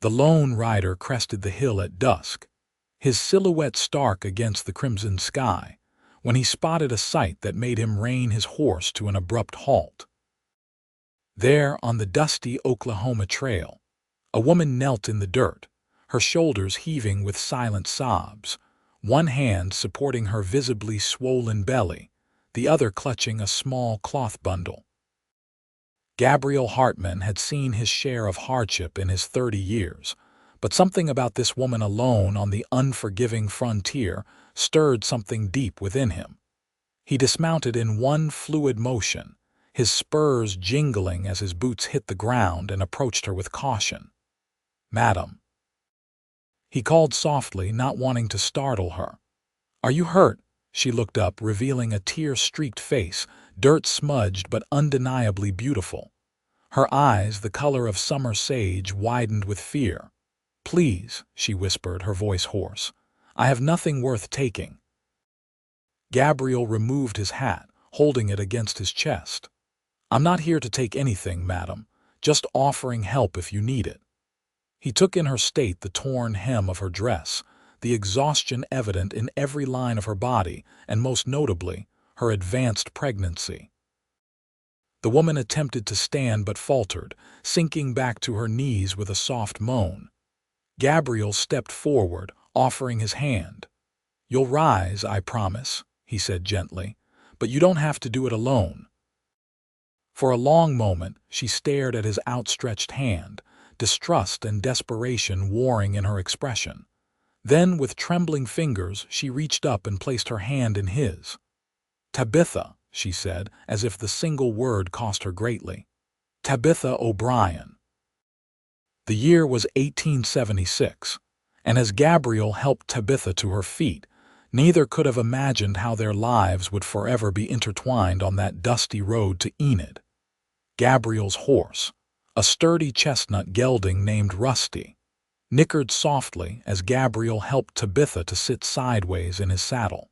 The lone rider crested the hill at dusk, his silhouette stark against the crimson sky, when he spotted a sight that made him rein his horse to an abrupt halt. There, on the dusty Oklahoma trail, a woman knelt in the dirt, her shoulders heaving with silent sobs, one hand supporting her visibly swollen belly, the other clutching a small cloth bundle. Gabriel Hartman had seen his share of hardship in his 30 years, but something about this woman alone on the unforgiving frontier stirred something deep within him. He dismounted in one fluid motion, his spurs jingling as his boots hit the ground, and approached her with caution. "Madam," he called softly, not wanting to startle her. "Are you hurt?" She looked up, revealing a tear-streaked face, dirt-smudged but undeniably beautiful. Her eyes, the color of summer sage, widened with fear. "Please," she whispered, her voice hoarse. "I have nothing worth taking." Gabriel removed his hat, holding it against his chest. "I'm not here to take anything, madam, just offering help if you need it." He took in her state, the torn hem of her dress, the exhaustion evident in every line of her body, and most notably, her advanced pregnancy. The woman attempted to stand but faltered, sinking back to her knees with a soft moan. Gabriel stepped forward, offering his hand. "You'll rise, I promise," he said gently, "but you don't have to do it alone." For a long moment, she stared at his outstretched hand, distrust and desperation warring in her expression. Then, with trembling fingers, she reached up and placed her hand in his. "Tabitha," she said, as if the single word cost her greatly. "Tabitha O'Brien." The year was 1876, and as Gabriel helped Tabitha to her feet, neither could have imagined how their lives would forever be intertwined on that dusty road to Enid. Gabriel's horse, a sturdy chestnut gelding named Rusty, nickered softly as Gabriel helped Tabitha to sit sideways in his saddle.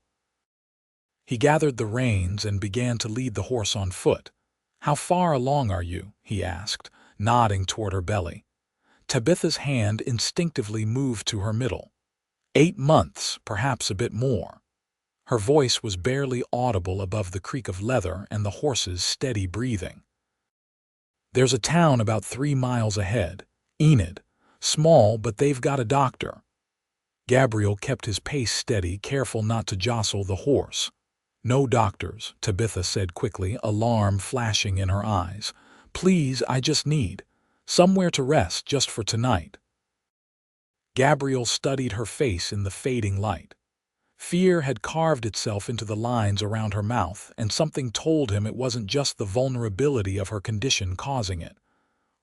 He gathered the reins and began to lead the horse on foot. "How far along are you?" he asked, nodding toward her belly. Tabitha's hand instinctively moved to her middle. 8 months, perhaps a bit more. Her voice was barely audible above the creak of leather and the horse's steady breathing. "There's a town about 3 miles ahead, Enid. Small, but they've got a doctor." Gabriel kept his pace steady, careful not to jostle the horse. "No doctors," Tabitha said quickly, alarm flashing in her eyes. "Please, I just need somewhere to rest just for tonight." Gabriel studied her face in the fading light. Fear had carved itself into the lines around her mouth, and something told him it wasn't just the vulnerability of her condition causing it.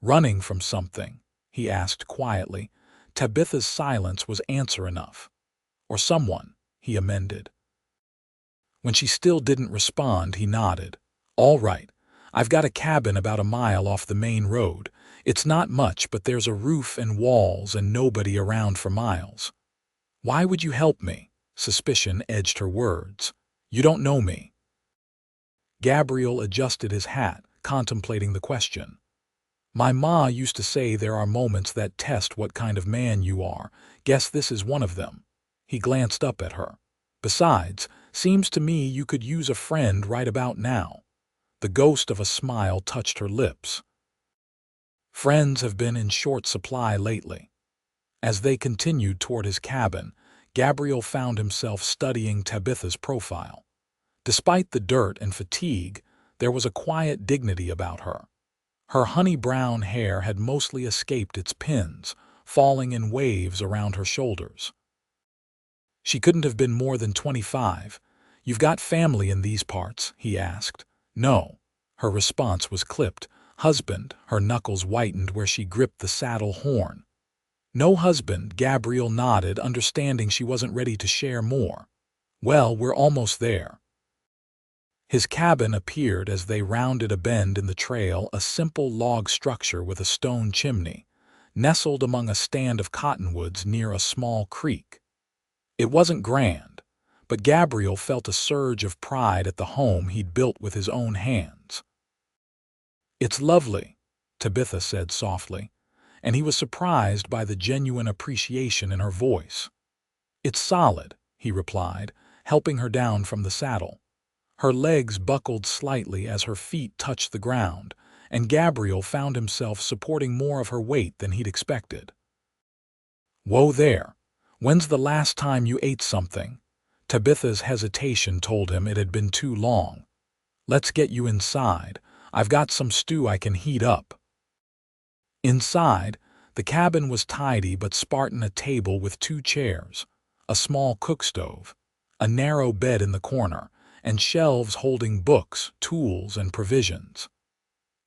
"Running from something?" he asked quietly. Tabitha's silence was answer enough. "Or someone," he amended. When she still didn't respond, he nodded. "All right. I've got a cabin about a mile off the main road. It's not much, but there's a roof and walls and nobody around for miles." "Why would you help me?" Suspicion edged her words. "You don't know me." Gabriel adjusted his hat, contemplating the question. "My ma used to say there are moments that test what kind of man you are. Guess this is one of them." He glanced up at her. "Besides, seems to me you could use a friend right about now." The ghost of a smile touched her lips. Friends have been in short supply lately. As they continued toward his cabin, Gabriel found himself studying Tabitha's profile. Despite the dirt and fatigue, there was a quiet dignity about her. Her honey-brown hair had mostly escaped its pins, falling in waves around her shoulders. She couldn't have been more than 25. "You've got family in these parts?" he asked. "No." Her response was clipped. "Husband," her knuckles whitened where she gripped the saddle horn. "No husband," Gabriel nodded, understanding she wasn't ready to share more. "Well, we're almost there." His cabin appeared as they rounded a bend in the trail, a simple log structure with a stone chimney, nestled among a stand of cottonwoods near a small creek. It wasn't grand, but Gabriel felt a surge of pride at the home he'd built with his own hands. "It's lovely," Tabitha said softly. and he was surprised by the genuine appreciation in her voice. "It's solid," he replied, helping her down from the saddle. Her legs buckled slightly as her feet touched the ground, and Gabriel found himself supporting more of her weight than he'd expected. "Whoa there! When's the last time you ate something?" Tabitha's hesitation told him it had been too long. "Let's get you inside. I've got some stew I can heat up." Inside, the cabin was tidy but Spartan: a table with 2 chairs, a small cook stove, a narrow bed in the corner, and shelves holding books, tools, and provisions.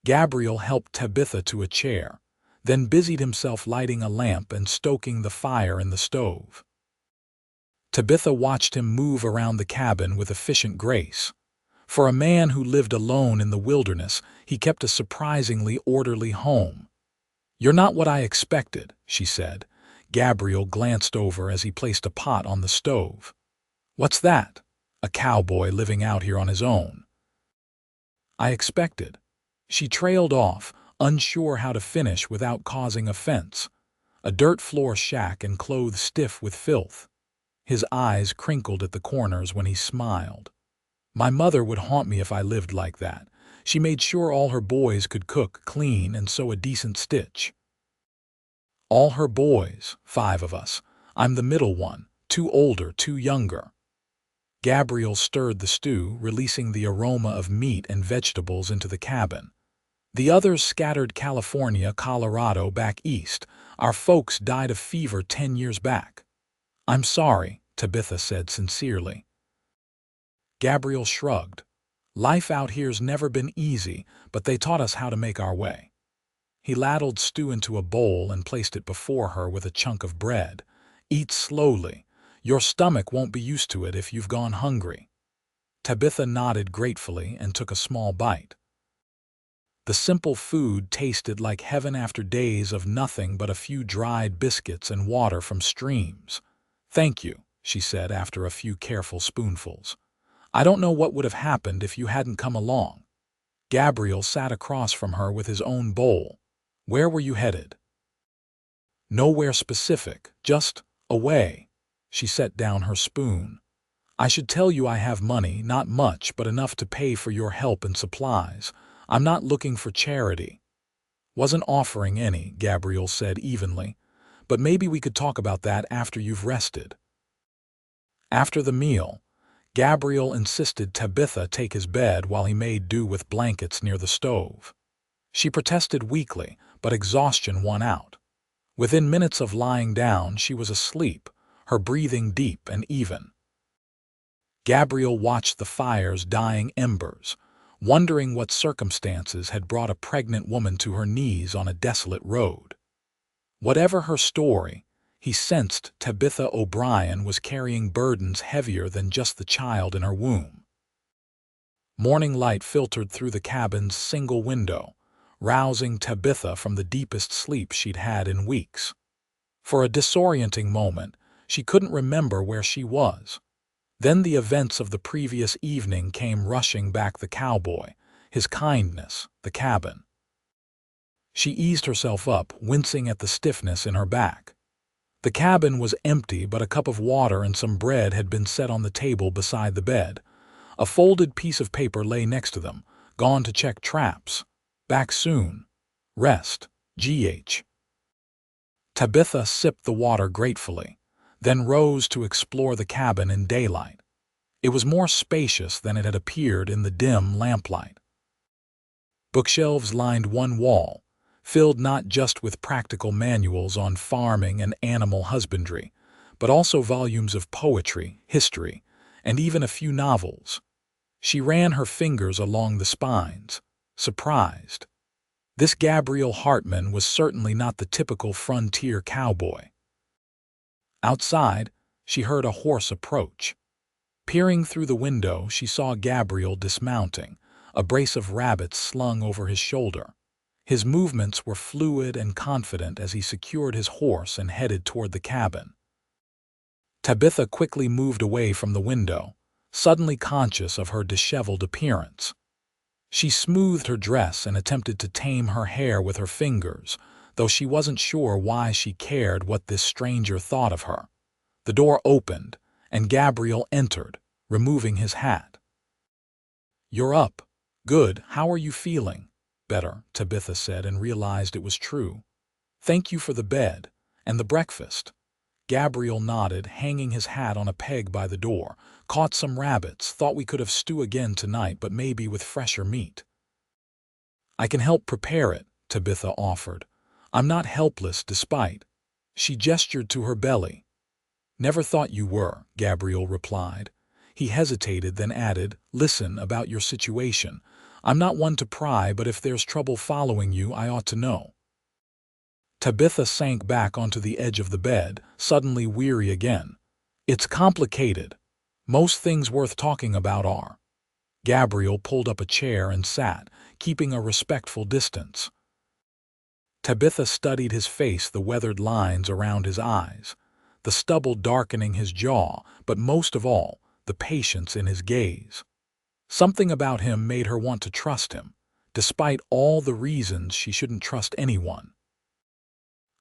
Gabriel helped Tabitha to a chair, then busied himself lighting a lamp and stoking the fire in the stove. Tabitha watched him move around the cabin with efficient grace. For a man who lived alone in the wilderness, he kept a surprisingly orderly home. "You're not what I expected," she said. Gabriel glanced over as he placed a pot on the stove. "What's that?" "A cowboy living out here on his own." "I expected." She trailed off, unsure how to finish without causing offense. A dirt floor shack and clothes stiff with filth. His eyes crinkled at the corners when he smiled. "My mother would haunt me if I lived like that. She made sure all her boys could cook, clean, and sew a decent stitch." "All her boys, 5 of us. I'm the middle one, 2 older, 2 younger." Gabriel stirred the stew, releasing the aroma of meat and vegetables into the cabin. "The others scattered California, Colorado, back east. Our folks died of fever 10 years back." "I'm sorry," Tabitha said sincerely. Gabriel shrugged. "Life out here's never been easy, but they taught us how to make our way." He ladled stew into a bowl and placed it before her with a chunk of bread. "Eat slowly. Your stomach won't be used to it if you've gone hungry." Tabitha nodded gratefully and took a small bite. The simple food tasted like heaven after days of nothing but a few dried biscuits and water from streams. "Thank you," she said after a few careful spoonfuls. "I don't know what would have happened if you hadn't come along." Gabriel sat across from her with his own bowl. "Where were you headed?" "Nowhere specific, just away." She set down her spoon. "I should tell you I have money, not much, but enough to pay for your help and supplies. I'm not looking for charity." "Wasn't offering any," Gabriel said evenly. "But maybe we could talk about that after you've rested." After the meal, Gabriel insisted Tabitha take his bed while he made do with blankets near the stove. She protested weakly, but exhaustion won out. Within minutes of lying down, she was asleep, her breathing deep and even. Gabriel watched the fire's dying embers, wondering what circumstances had brought a pregnant woman to her knees on a desolate road. Whatever her story, he sensed Tabitha O'Brien was carrying burdens heavier than just the child in her womb. Morning light filtered through the cabin's single window, rousing Tabitha from the deepest sleep she'd had in weeks. For a disorienting moment, she couldn't remember where she was. Then the events of the previous evening came rushing back: the cowboy, his kindness, the cabin. She eased herself up, wincing at the stiffness in her back. The cabin was empty, but a cup of water and some bread had been set on the table beside the bed. A folded piece of paper lay next to them. "Gone to check traps. Back soon. Rest. GH." Tabitha sipped the water gratefully, then rose to explore the cabin in daylight. It was more spacious than it had appeared in the dim lamplight. Bookshelves lined one wall, filled not just with practical manuals on farming and animal husbandry, but also volumes of poetry, history, and even a few novels. She ran her fingers along the spines, surprised. This Gabriel Hartman was certainly not the typical frontier cowboy. Outside, she heard a horse approach. Peering through the window, she saw Gabriel dismounting, a brace of rabbits slung over his shoulder. His movements were fluid and confident as he secured his horse and headed toward the cabin. Tabitha quickly moved away from the window, suddenly conscious of her disheveled appearance. She smoothed her dress and attempted to tame her hair with her fingers, though she wasn't sure why she cared what this stranger thought of her. The door opened, and Gabriel entered, removing his hat. "You're up. Good. How are you feeling?" "Better," Tabitha said, and realized it was true. "Thank you for the bed and the breakfast." Gabriel nodded, hanging his hat on a peg by the door. "Caught some rabbits, thought we could have stew again tonight, but maybe with fresher meat." "I can help prepare it," Tabitha offered. "I'm not helpless despite." She gestured to her belly. "Never thought you were," Gabriel replied. He hesitated, then added, "Listen, about your situation. I'm not one to pry, but if there's trouble following you, I ought to know." Tabitha sank back onto the edge of the bed, suddenly weary again. "It's complicated. Most things worth talking about are." Gabriel pulled up a chair and sat, keeping a respectful distance. Tabitha studied his face, the weathered lines around his eyes, the stubble darkening his jaw, but most of all, the patience in his gaze. Something about him made her want to trust him, despite all the reasons she shouldn't trust anyone.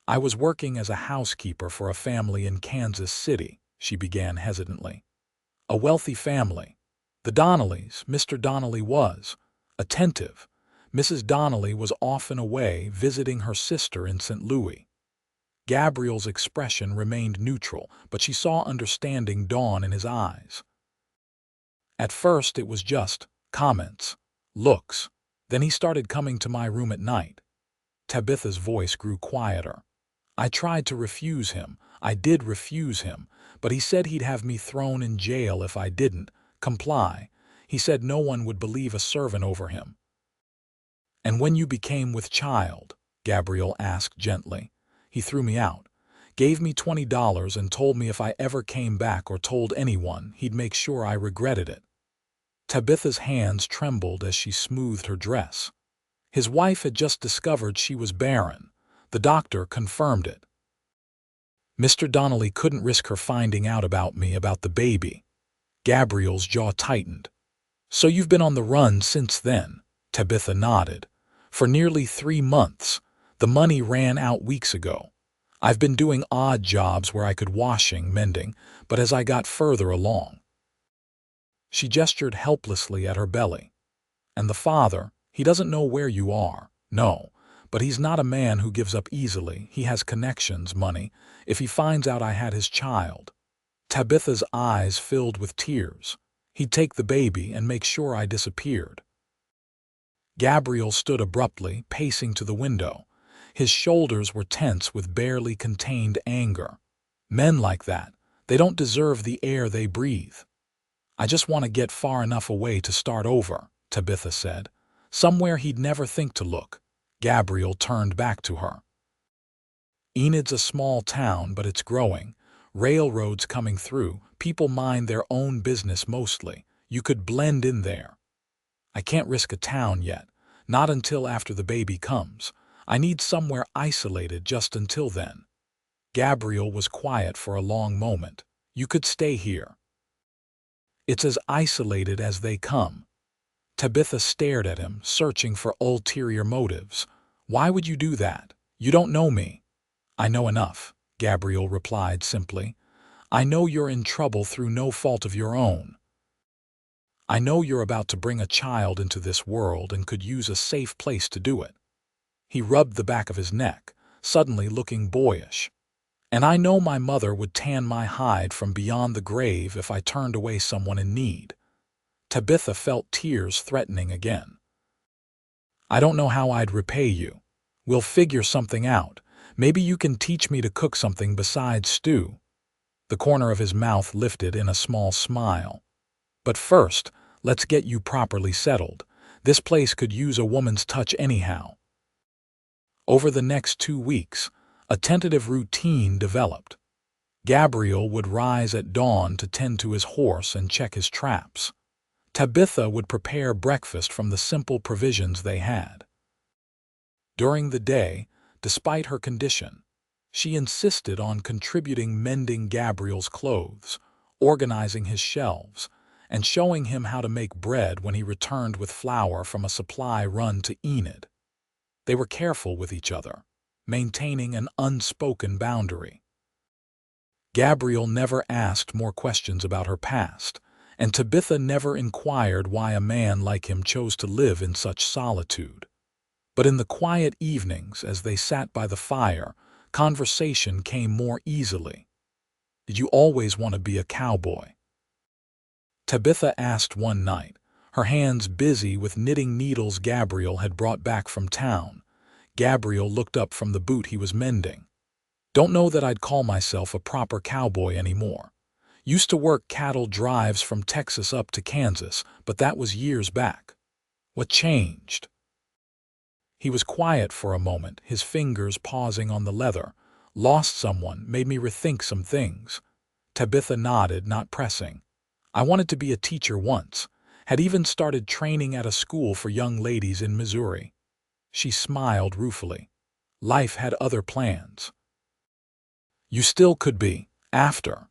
"I was working as a housekeeper for a family in Kansas City," she began hesitantly. "A wealthy family. The Donnellys." Mr. Donnelly was attentive. Mrs. Donnelly was often away visiting her sister in St. Louis. Gabriel's expression remained neutral, but she saw understanding dawn in his eyes. "At first it was just comments, looks. Then he started coming to my room at night." Tabitha's voice grew quieter. "I tried to refuse him. I did refuse him, but he said he'd have me thrown in jail if I didn't comply. He said no one would believe a servant over him." "And when you became with child?" Gabriel asked gently. "He threw me out, gave me $20 and told me if I ever came back or told anyone, he'd make sure I regretted it." Tabitha's hands trembled as she smoothed her dress. His wife had just discovered she was barren. The doctor confirmed it. "Mr. Donnelly couldn't risk her finding out about me, about the baby." Gabriel's jaw tightened. "So you've been on the run since then?" Tabitha nodded. "For nearly 3 months. The money ran out weeks ago. I've been doing odd jobs where I could washing, mending, but as I got further along." She gestured helplessly at her belly. "And the father, he doesn't know where you are." "No, but he's not a man who gives up easily. He has connections, money. If he finds out I had his child." Tabitha's eyes filled with tears. "He'd take the baby and make sure I disappeared." Gabriel stood abruptly, pacing to the window. His shoulders were tense with barely contained anger. "Men like that, they don't deserve the air they breathe." "I just want to get far enough away to start over," Tabitha said. "Somewhere he'd never think to look." Gabriel turned back to her. "Enid's a small town, but it's growing. Railroads coming through. People mind their own business mostly. You could blend in there." "I can't risk a town yet. Not until after the baby comes. I need somewhere isolated just until then." Gabriel was quiet for a long moment. "You could stay here." "It's as isolated as they come." Tabitha stared at him, searching for ulterior motives. "Why would you do that? You don't know me." "I know enough," Gabriel replied simply. "I know you're in trouble through no fault of your own. I know you're about to bring a child into this world and could use a safe place to do it." He rubbed the back of his neck, suddenly looking boyish. "And I know my mother would tan my hide from beyond the grave if I turned away someone in need." Tabitha felt tears threatening again. "I don't know how I'd repay you. We'll figure something out. Maybe you can teach me to cook something besides stew." The corner of his mouth lifted in a small smile. "But first, let's get you properly settled. This place could use a woman's touch anyhow." Over the next 2 weeks, a tentative routine developed. Gabriel would rise at dawn to tend to his horse and check his traps. Tabitha would prepare breakfast from the simple provisions they had. During the day, despite her condition, she insisted on contributing, mending Gabriel's clothes, organizing his shelves, and showing him how to make bread when he returned with flour from a supply run to Enid. They were careful with each other, maintaining an unspoken boundary. Gabriel never asked more questions about her past, and Tabitha never inquired why a man like him chose to live in such solitude. But in the quiet evenings, as they sat by the fire, conversation came more easily. "Did you always want to be a cowboy?" Tabitha asked one night, her hands busy with knitting needles Gabriel had brought back from town. Gabriel looked up from the boot he was mending. "Don't know that I'd call myself a proper cowboy anymore. Used to work cattle drives from Texas up to Kansas, but that was years back." "What changed?" He was quiet for a moment, his fingers pausing on the leather. "Lost someone, made me rethink some things." Tabitha nodded, not pressing. "I wanted to be a teacher once. Had even started training at a school for young ladies in Missouri." She smiled ruefully. Life had other plans. "You still could be, after."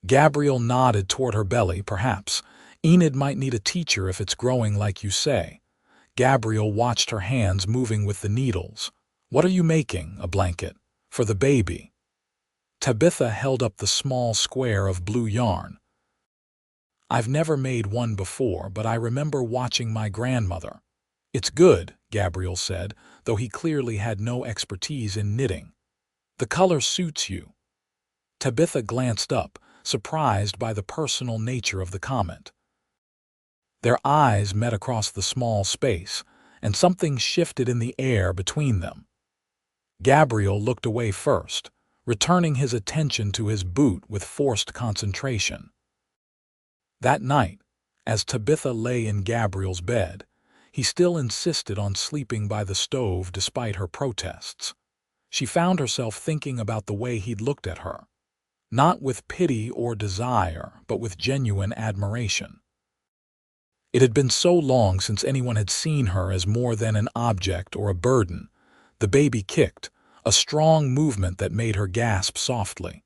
Gabriel nodded toward her belly. "Perhaps. Enid might need a teacher if it's growing like you say." Gabriel watched her hands moving with the needles. "What are you making? A blanket? For the baby?" Tabitha held up the small square of blue yarn. "I've never made one before, but I remember watching my grandmother." "It's good," Gabriel said, though he clearly had no expertise in knitting. "The color suits you." Tabitha glanced up, surprised by the personal nature of the comment. Their eyes met across the small space, and something shifted in the air between them. Gabriel looked away first, returning his attention to his boot with forced concentration. That night, as Tabitha lay in Gabriel's bed, he still insisted on sleeping by the stove despite her protests. She found herself thinking about the way he'd looked at her, not with pity or desire, but with genuine admiration. It had been so long since anyone had seen her as more than an object or a burden. The baby kicked, a strong movement that made her gasp softly.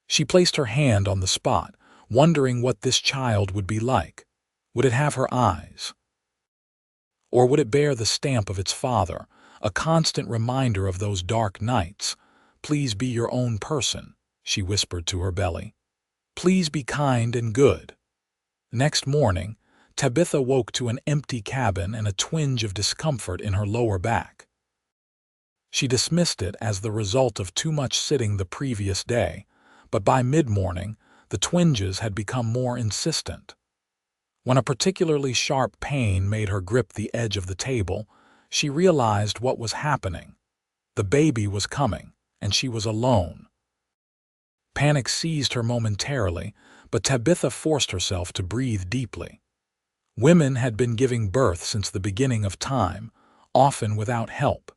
She placed her hand on the spot, wondering what this child would be like. Would it have her eyes? Or would it bear the stamp of its father, a constant reminder of those dark nights? "Please be your own person," she whispered to her belly. "Please be kind and good." Next morning, Tabitha woke to an empty cabin and a twinge of discomfort in her lower back. She dismissed it as the result of too much sitting the previous day, but by mid-morning, the twinges had become more insistent. When a particularly sharp pain made her grip the edge of the table, she realized what was happening. The baby was coming, and she was alone. Panic seized her momentarily, but Tabitha forced herself to breathe deeply. Women had been giving birth since the beginning of time, often without help.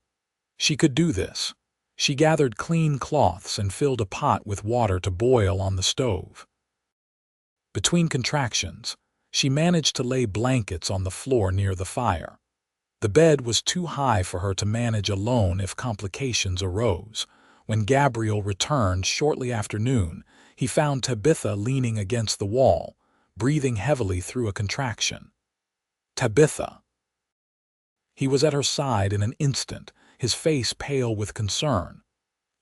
She could do this. She gathered clean cloths and filled a pot with water to boil on the stove. Between contractions, she managed to lay blankets on the floor near the fire. The bed was too high for her to manage alone if complications arose. When Gabriel returned shortly after noon, he found Tabitha leaning against the wall, breathing heavily through a contraction. "Tabitha." He was at her side in an instant, his face pale with concern.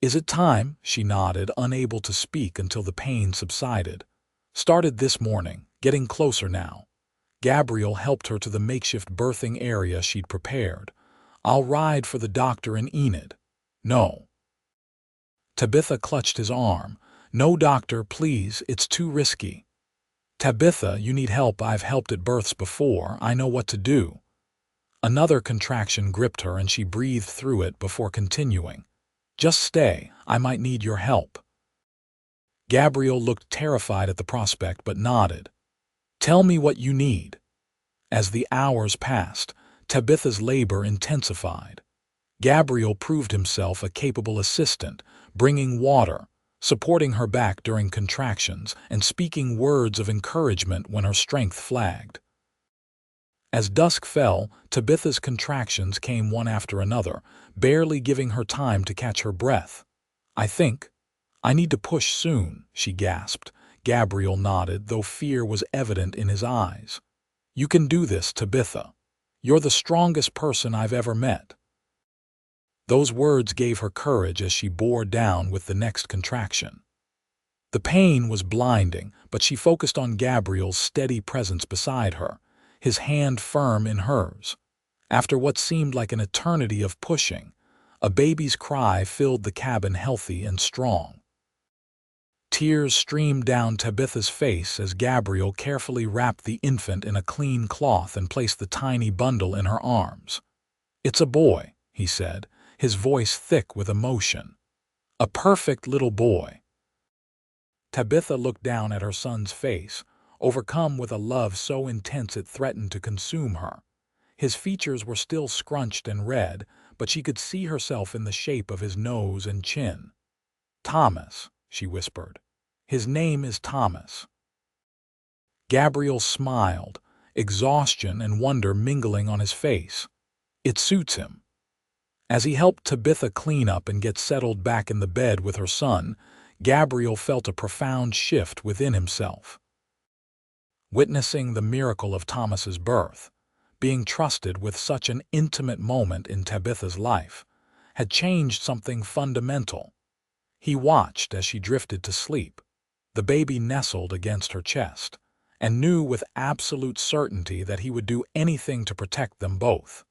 "Is it time?" She nodded, unable to speak until the pain subsided. "Started this morning, getting closer now." Gabriel helped her to the makeshift birthing area she'd prepared. "I'll ride for the doctor and Enid." "No." Tabitha clutched his arm. "No doctor, please, it's too risky." "Tabitha, you need help. I've helped at births before. I know what to do." Another contraction gripped her and she breathed through it before continuing. "Just stay. I might need your help." Gabriel looked terrified at the prospect but nodded. "Tell me what you need." As the hours passed, Tabitha's labor intensified. Gabriel proved himself a capable assistant, bringing water, supporting her back during contractions, and speaking words of encouragement when her strength flagged. As dusk fell, Tabitha's contractions came one after another, barely giving her time to catch her breath. I need to push soon," she gasped. Gabriel nodded, though fear was evident in his eyes. "You can do this, Tabitha. You're the strongest person I've ever met." Those words gave her courage as she bore down with the next contraction. The pain was blinding, but she focused on Gabriel's steady presence beside her, his hand firm in hers. After what seemed like an eternity of pushing, a baby's cry filled the cabin healthy and strong. Tears streamed down Tabitha's face as Gabriel carefully wrapped the infant in a clean cloth and placed the tiny bundle in her arms. "It's a boy," he said, his voice thick with emotion. "A perfect little boy." Tabitha looked down at her son's face, overcome with a love so intense it threatened to consume her. His features were still scrunched and red, but she could see herself in the shape of his nose and chin. "Thomas," she whispered. "His name is Thomas." Gabriel smiled, exhaustion and wonder mingling on his face. "It suits him." As he helped Tabitha clean up and get settled back in the bed with her son, Gabriel felt a profound shift within himself. Witnessing the miracle of Thomas's birth, being trusted with such an intimate moment in Tabitha's life, had changed something fundamental. He watched as she drifted to sleep, the baby nestled against her chest, and knew with absolute certainty that he would do anything to protect them both.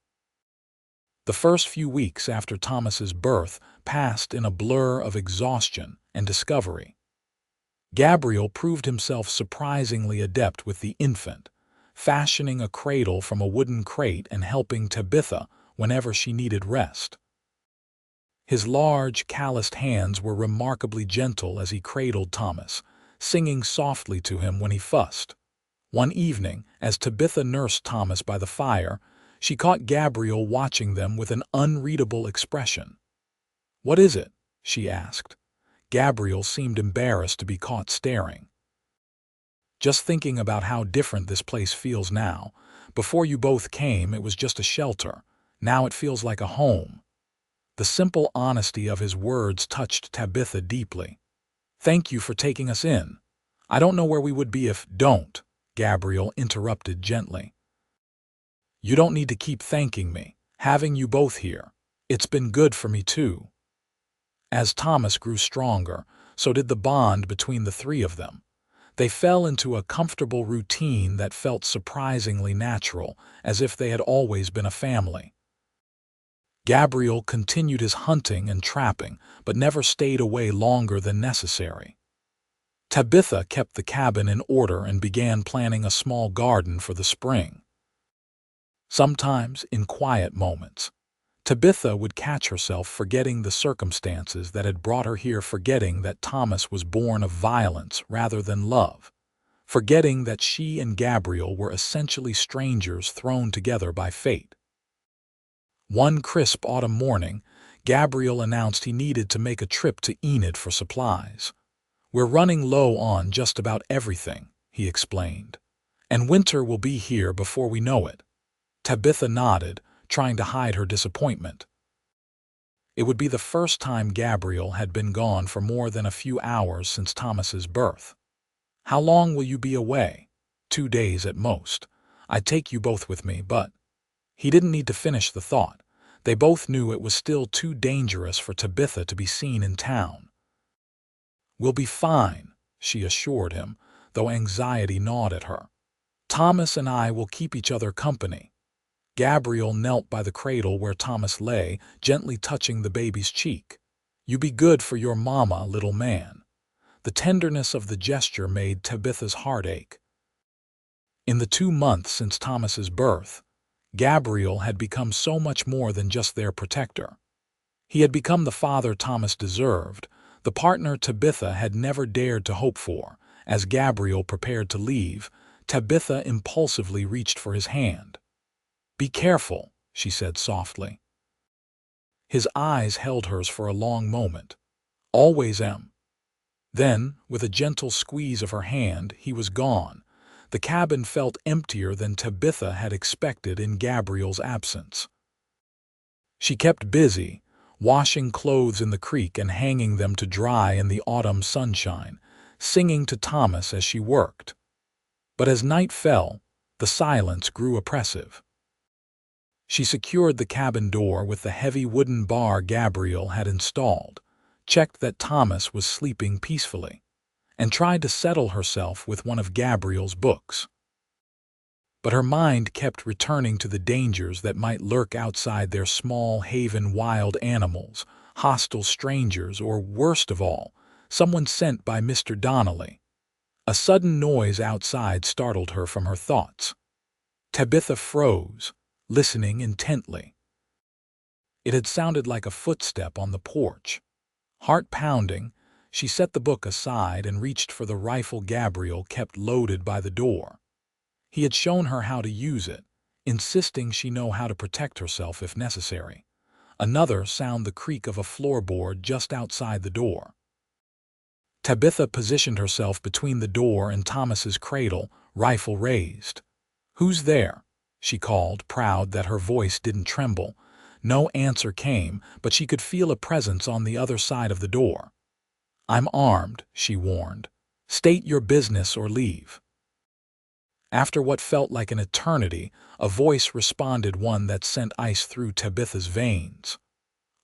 The first few weeks after Thomas's birth passed in a blur of exhaustion and discovery. Gabriel proved himself surprisingly adept with the infant, fashioning a cradle from a wooden crate and helping Tabitha whenever she needed rest. His large, calloused hands were remarkably gentle as he cradled Thomas, singing softly to him when he fussed. One evening, as Tabitha nursed Thomas by the fire, she caught Gabriel watching them with an unreadable expression. "What is it?" she asked. Gabriel seemed embarrassed to be caught staring. "Just thinking about how different this place feels now. Before you both came, it was just a shelter. Now it feels like a home." The simple honesty of his words touched Tabitha deeply. "Thank you for taking us in. I don't know where we would be if—" "Don't," Gabriel interrupted gently. "You don't need to keep thanking me. Having you both here, it's been good for me too." As Thomas grew stronger, so did the bond between the three of them. They fell into a comfortable routine that felt surprisingly natural, as if they had always been a family. Gabriel continued his hunting and trapping, but never stayed away longer than necessary. Tabitha kept the cabin in order and began planning a small garden for the spring. Sometimes, in quiet moments, Tabitha would catch herself forgetting the circumstances that had brought her here, forgetting that Thomas was born of violence rather than love, forgetting that she and Gabriel were essentially strangers thrown together by fate. One crisp autumn morning, Gabriel announced he needed to make a trip to Enid for supplies. "We're running low on just about everything," he explained, "and winter will be here before we know it." Tabitha nodded, trying to hide her disappointment. It would be the first time Gabriel had been gone for more than a few hours since Thomas's birth. "How long will you be away?" 2 days at most. "I'd take you both with me, but—" He didn't need to finish the thought. They both knew it was still too dangerous for Tabitha to be seen in town. "We'll be fine," she assured him, though anxiety gnawed at her. "Thomas and I will keep each other company." Gabriel knelt by the cradle where Thomas lay, gently touching the baby's cheek. "You be good for your mama, little man." The tenderness of the gesture made Tabitha's heart ache. In the 2 months since Thomas's birth, Gabriel had become so much more than just their protector. He had become the father Thomas deserved, the partner Tabitha had never dared to hope for. As Gabriel prepared to leave, Tabitha impulsively reached for his hand. "Be careful," she said softly. His eyes held hers for a long moment. "Always am." Then, with a gentle squeeze of her hand, he was gone. The cabin felt emptier than Tabitha had expected in Gabriel's absence. She kept busy, washing clothes in the creek and hanging them to dry in the autumn sunshine, singing to Thomas as she worked. But as night fell, the silence grew oppressive. She secured the cabin door with the heavy wooden bar Gabriel had installed, checked that Thomas was sleeping peacefully, and tried to settle herself with one of Gabriel's books. But her mind kept returning to the dangers that might lurk outside their small haven: wild animals, hostile strangers, or worst of all, someone sent by Mr. Donnelly. A sudden noise outside startled her from her thoughts. Tabitha froze, listening intently. It had sounded like a footstep on the porch. Heart pounding, she set the book aside and reached for the rifle Gabriel kept loaded by the door. He had shown her how to use it, insisting she know how to protect herself if necessary. Another sounded the creak of a floorboard just outside the door. Tabitha positioned herself between the door and Thomas's cradle, rifle raised. "Who's there?" she called, proud that her voice didn't tremble. No answer came, but she could feel a presence on the other side of the door. "I'm armed," she warned. "State your business or leave." After what felt like an eternity, a voice responded, one that sent ice through Tabitha's veins.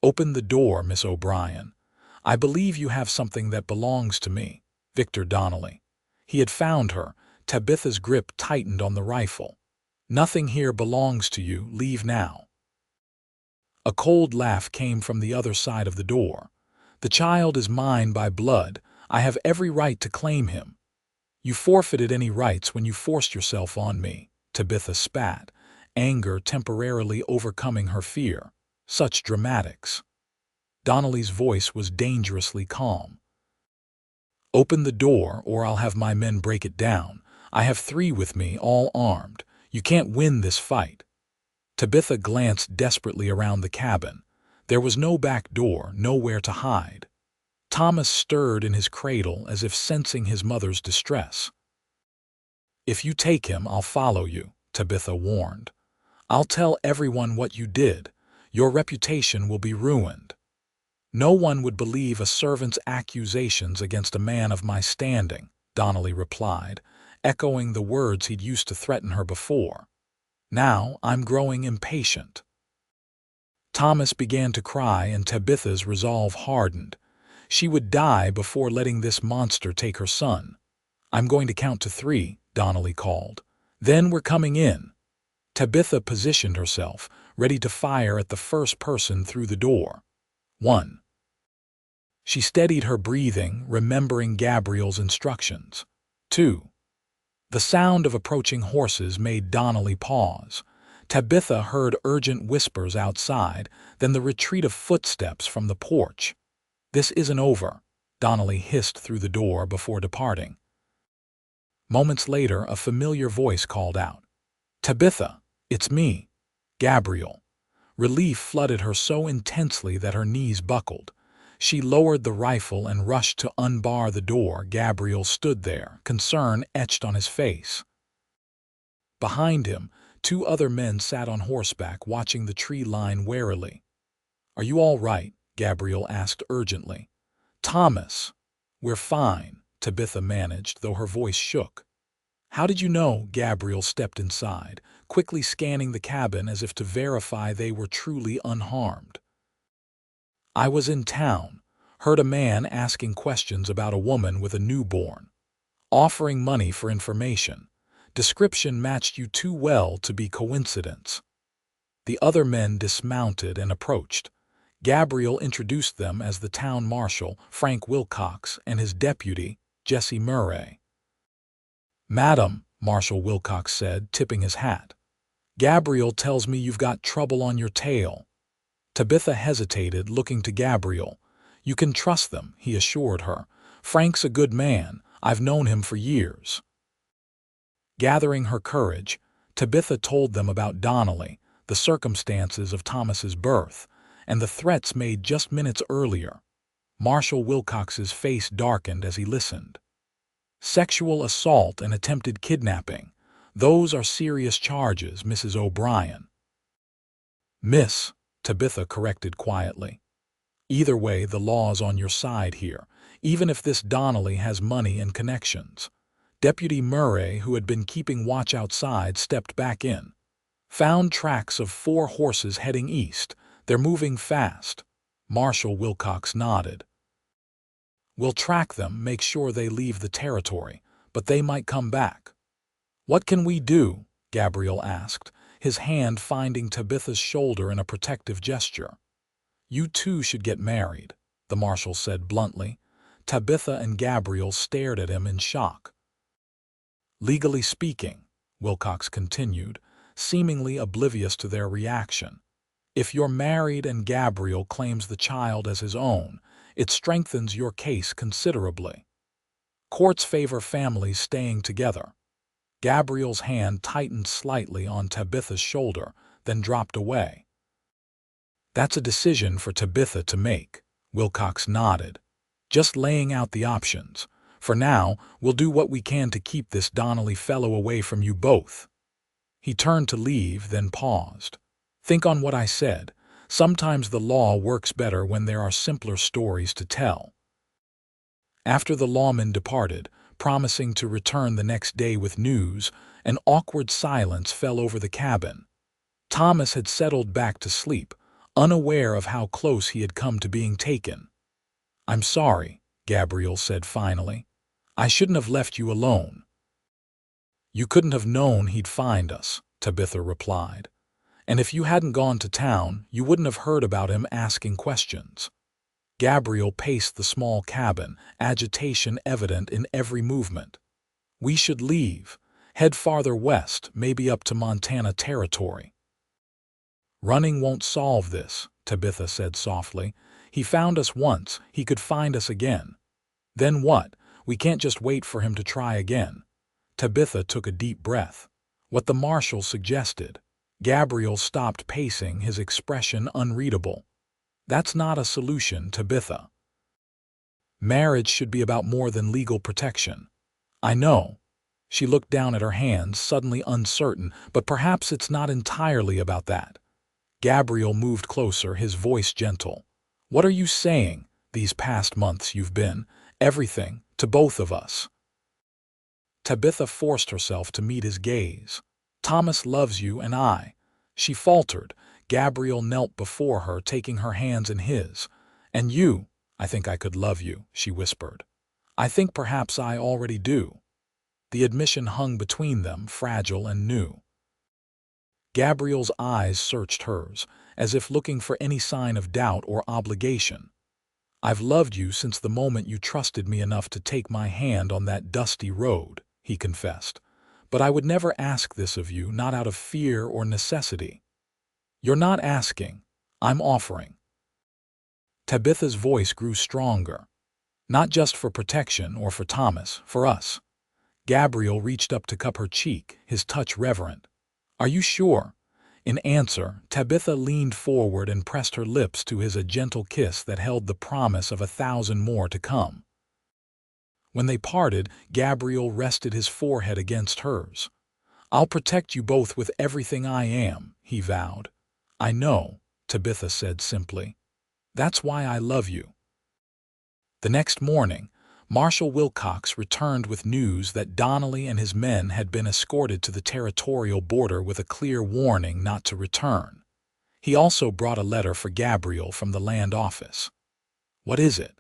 "Open the door, Miss O'Brien. I believe you have something that belongs to me, Victor Donnelly." He had found her. Tabitha's grip tightened on the rifle. "Nothing here belongs to you. Leave now." A cold laugh came from the other side of the door. "The child is mine by blood. I have every right to claim him." "You forfeited any rights when you forced yourself on me," Tabitha spat, anger temporarily overcoming her fear. Such dramatics. Donnelly's voice was dangerously calm. "Open the door or I'll have my men break it down. I have 3 with me, all armed. You can't win this fight." Tabitha glanced desperately around the cabin. There was no back door, nowhere to hide. Thomas stirred in his cradle as if sensing his mother's distress. "If you take him, I'll follow you," Tabitha warned. "I'll tell everyone what you did. Your reputation will be ruined." "No one would believe a servant's accusations against a man of my standing," Donnelly replied, echoing the words he'd used to threaten her before. Now I'm growing impatient. Thomas began to cry and Tabitha's resolve hardened. She would die before letting this monster take her son. "I'm going to count to 3, Donnelly called. "Then we're coming in." Tabitha positioned herself, ready to fire at the first person through the door. 1. She steadied her breathing, remembering Gabriel's instructions. 2. The sound of approaching horses made Donnelly pause. Tabitha heard urgent whispers outside, then the retreat of footsteps from the porch. "This isn't over," Donnelly hissed through the door before departing. Moments later, a familiar voice called out, "Tabitha, it's me, Gabriel." Relief flooded her so intensely that her knees buckled. She lowered the rifle and rushed to unbar the door. Gabriel stood there, concern etched on his face. Behind him, 2 other men sat on horseback, watching the tree line warily. "Are you all right?" Gabriel asked urgently. "Thomas." "We're fine," Tabitha managed, though her voice shook. "How did you know?" Gabriel stepped inside, quickly scanning the cabin as if to verify they were truly unharmed. "I was in town, heard a man asking questions about a woman with a newborn, offering money for information. Description matched you too well to be coincidence." The other men dismounted and approached. Gabriel introduced them as the town marshal, Frank Wilcox, and his deputy, Jesse Murray. "Madam," Marshal Wilcox said, tipping his hat, "Gabriel tells me you've got trouble on your tail." Tabitha hesitated, looking to Gabriel. "You can trust them," he assured her. "Frank's a good man. I've known him for years." Gathering her courage, Tabitha told them about Donnelly, the circumstances of Thomas's birth, and the threats made just minutes earlier. Marshal Wilcox's face darkened as he listened. "Sexual assault and attempted kidnapping. Those are serious charges, Mrs. O'Brien." "Miss," Tabitha corrected quietly. "Either way, the law's on your side here, even if this Donnelly has money and connections." Deputy Murray, who had been keeping watch outside, stepped back in. Found tracks of 4 horses heading east. They're moving fast. Marshal Wilcox nodded. We'll track them, make sure they leave the territory, but they might come back. What can we do? Gabriel asked, his hand finding Tabitha's shoulder in a protective gesture. You two should get married, the marshal said bluntly. Tabitha and Gabriel stared at him in shock. Legally speaking, Wilcox continued, seemingly oblivious to their reaction, if you're married and Gabriel claims the child as his own, it strengthens your case considerably. Courts favor families staying together. Gabriel's hand tightened slightly on Tabitha's shoulder, then dropped away. That's a decision for Tabitha to make, Wilcox nodded. Just laying out the options. For now, we'll do what we can to keep this Donnelly fellow away from you both. He turned to leave, then paused. Think on what I said. Sometimes the law works better when there are simpler stories to tell. After the lawman departed, promising to return the next day with news, an awkward silence fell over the cabin. Thomas had settled back to sleep, unaware of how close he had come to being taken. I'm sorry, Gabriel said finally. I shouldn't have left you alone. You couldn't have known he'd find us, Tabitha replied. And if you hadn't gone to town, you wouldn't have heard about him asking questions. Gabriel paced the small cabin, agitation evident in every movement. We should leave. Head farther west, maybe up to Montana territory. Running won't solve this, Tabitha said softly. He found us once, he could find us again. Then what? We can't just wait for him to try again. Tabitha took a deep breath. What the marshal suggested. Gabriel stopped pacing, his expression unreadable. That's not a solution, Tabitha. Marriage should be about more than legal protection. I know. She looked down at her hands, suddenly uncertain, but perhaps it's not entirely about that. Gabriel moved closer, his voice gentle. What are you saying? These past months you've been everything to both of us. Tabitha forced herself to meet his gaze. Thomas loves you and I. She faltered. Gabriel knelt before her, taking her hands in his. And you, I think I could love you, she whispered. I think perhaps I already do. The admission hung between them, fragile and new. Gabriel's eyes searched hers, as if looking for any sign of doubt or obligation. I've loved you since the moment you trusted me enough to take my hand on that dusty road, he confessed. But I would never ask this of you, not out of fear or necessity. You're not asking. I'm offering. Tabitha's voice grew stronger. Not just for protection or for Thomas, for us. Gabriel reached up to cup her cheek, his touch reverent. Are you sure? In answer, Tabitha leaned forward and pressed her lips to his, a gentle kiss that held the promise of 1,000 more to come. When they parted, Gabriel rested his forehead against hers. I'll protect you both with everything I am, he vowed. I know, Tabitha said simply. That's why I love you. The next morning, Marshal Wilcox returned with news that Donnelly and his men had been escorted to the territorial border with a clear warning not to return. He also brought a letter for Gabriel from the land office. What is it?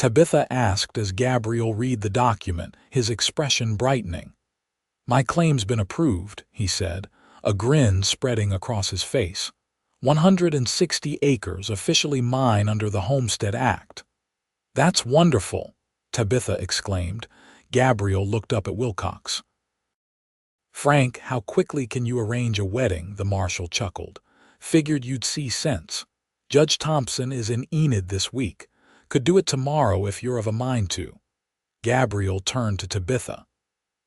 Tabitha asked as Gabriel read the document, his expression brightening. My claim's been approved, he said, a grin spreading across his face. 160 acres officially mine under the Homestead Act. That's wonderful, Tabitha exclaimed. Gabriel looked up at Wilcox. Frank, how quickly can you arrange a wedding? The marshal chuckled. Figured you'd see sense. Judge Thompson is in Enid this week. Could do it tomorrow if you're of a mind to. Gabriel turned to Tabitha.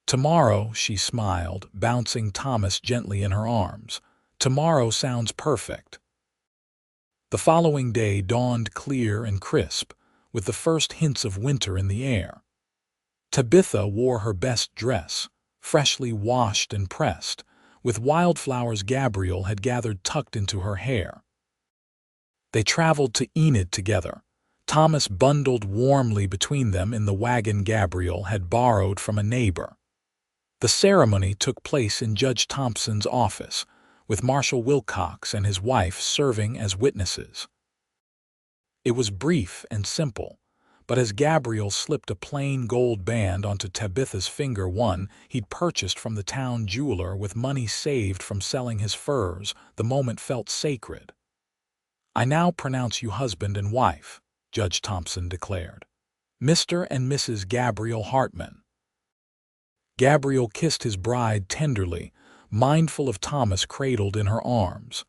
Tomorrow, she smiled, bouncing Thomas gently in her arms. Tomorrow sounds perfect. The following day dawned clear and crisp, with the first hints of winter in the air. Tabitha wore her best dress, freshly washed and pressed, with wildflowers Gabriel had gathered tucked into her hair. They traveled to Enid together, Thomas bundled warmly between them in the wagon Gabriel had borrowed from a neighbor. The ceremony took place in Judge Thompson's office, with Marshal Wilcox and his wife serving as witnesses. It was brief and simple, but as Gabriel slipped a plain gold band onto Tabitha's finger, one he'd purchased from the town jeweler with money saved from selling his furs, the moment felt sacred. "I now pronounce you husband and wife," Judge Thompson declared. "Mr. and Mrs. Gabriel Hartman." Gabriel kissed his bride tenderly, mindful of Thomas cradled in her arms.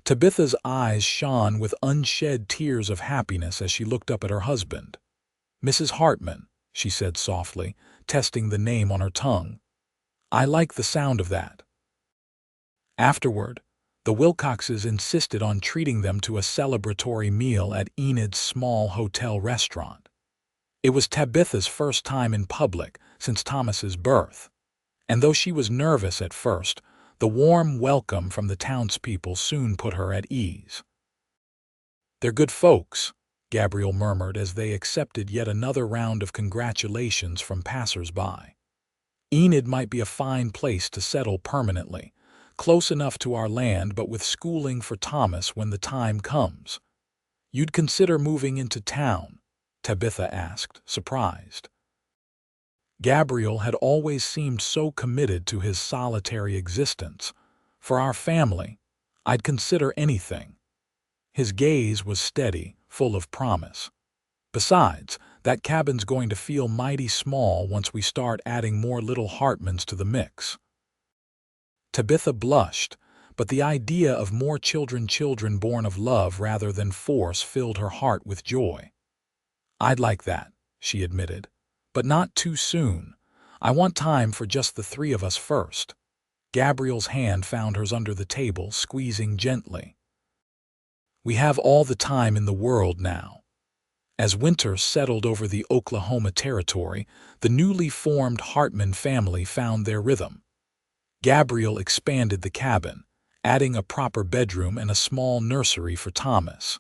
Tabitha's eyes shone with unshed tears of happiness as she looked up at her husband. "Mrs. Hartman," she said softly, testing the name on her tongue. "I like the sound of that." Afterward, the Wilcoxes insisted on treating them to a celebratory meal at Enid's small hotel restaurant. It was Tabitha's first time in public since Thomas's birth, and though she was nervous at first, the warm welcome from the townspeople soon put her at ease. "They're good folks," Gabriel murmured as they accepted yet another round of congratulations from passers-by. "Enid might be a fine place to settle permanently, close enough to our land but with schooling for Thomas when the time comes." "You'd consider moving into town?" Tabitha asked, surprised. Gabriel had always seemed so committed to his solitary existence. "For our family, I'd consider anything." His gaze was steady, full of promise. "Besides, that cabin's going to feel mighty small once we start adding more little Hartmans to the mix." Tabitha blushed, but the idea of more children born of love rather than force filled her heart with joy. "I'd like that," she admitted, "but not too soon. I want time for just the three of us first." Gabriel's hand found hers under the table, squeezing gently. "We have all the time in the world now." As winter settled over the Oklahoma territory, the newly formed Hartman family found their rhythm. Gabriel expanded the cabin, adding a proper bedroom and a small nursery for Thomas.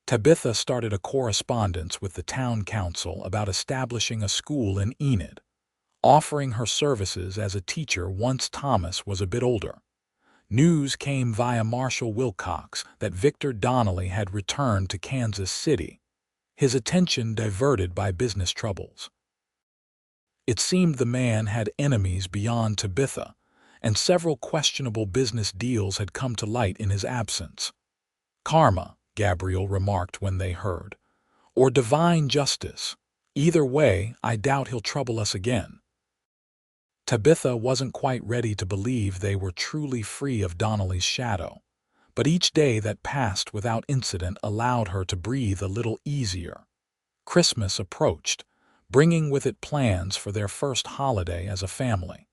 Tabitha started a correspondence with the town council about establishing a school in Enid, offering her services as a teacher once Thomas was a bit older. News came via Marshal Wilcox that Victor Donnelly had returned to Kansas City, his attention diverted by business troubles. It seemed the man had enemies beyond Tabitha, and several questionable business deals had come to light in his absence. "Karma," Gabriel remarked when they heard, "or divine justice. Either way, I doubt he'll trouble us again." Tabitha wasn't quite ready to believe they were truly free of Donnelly's shadow, but each day that passed without incident allowed her to breathe a little easier. Christmas approached, bringing with it plans for their first holiday as a family.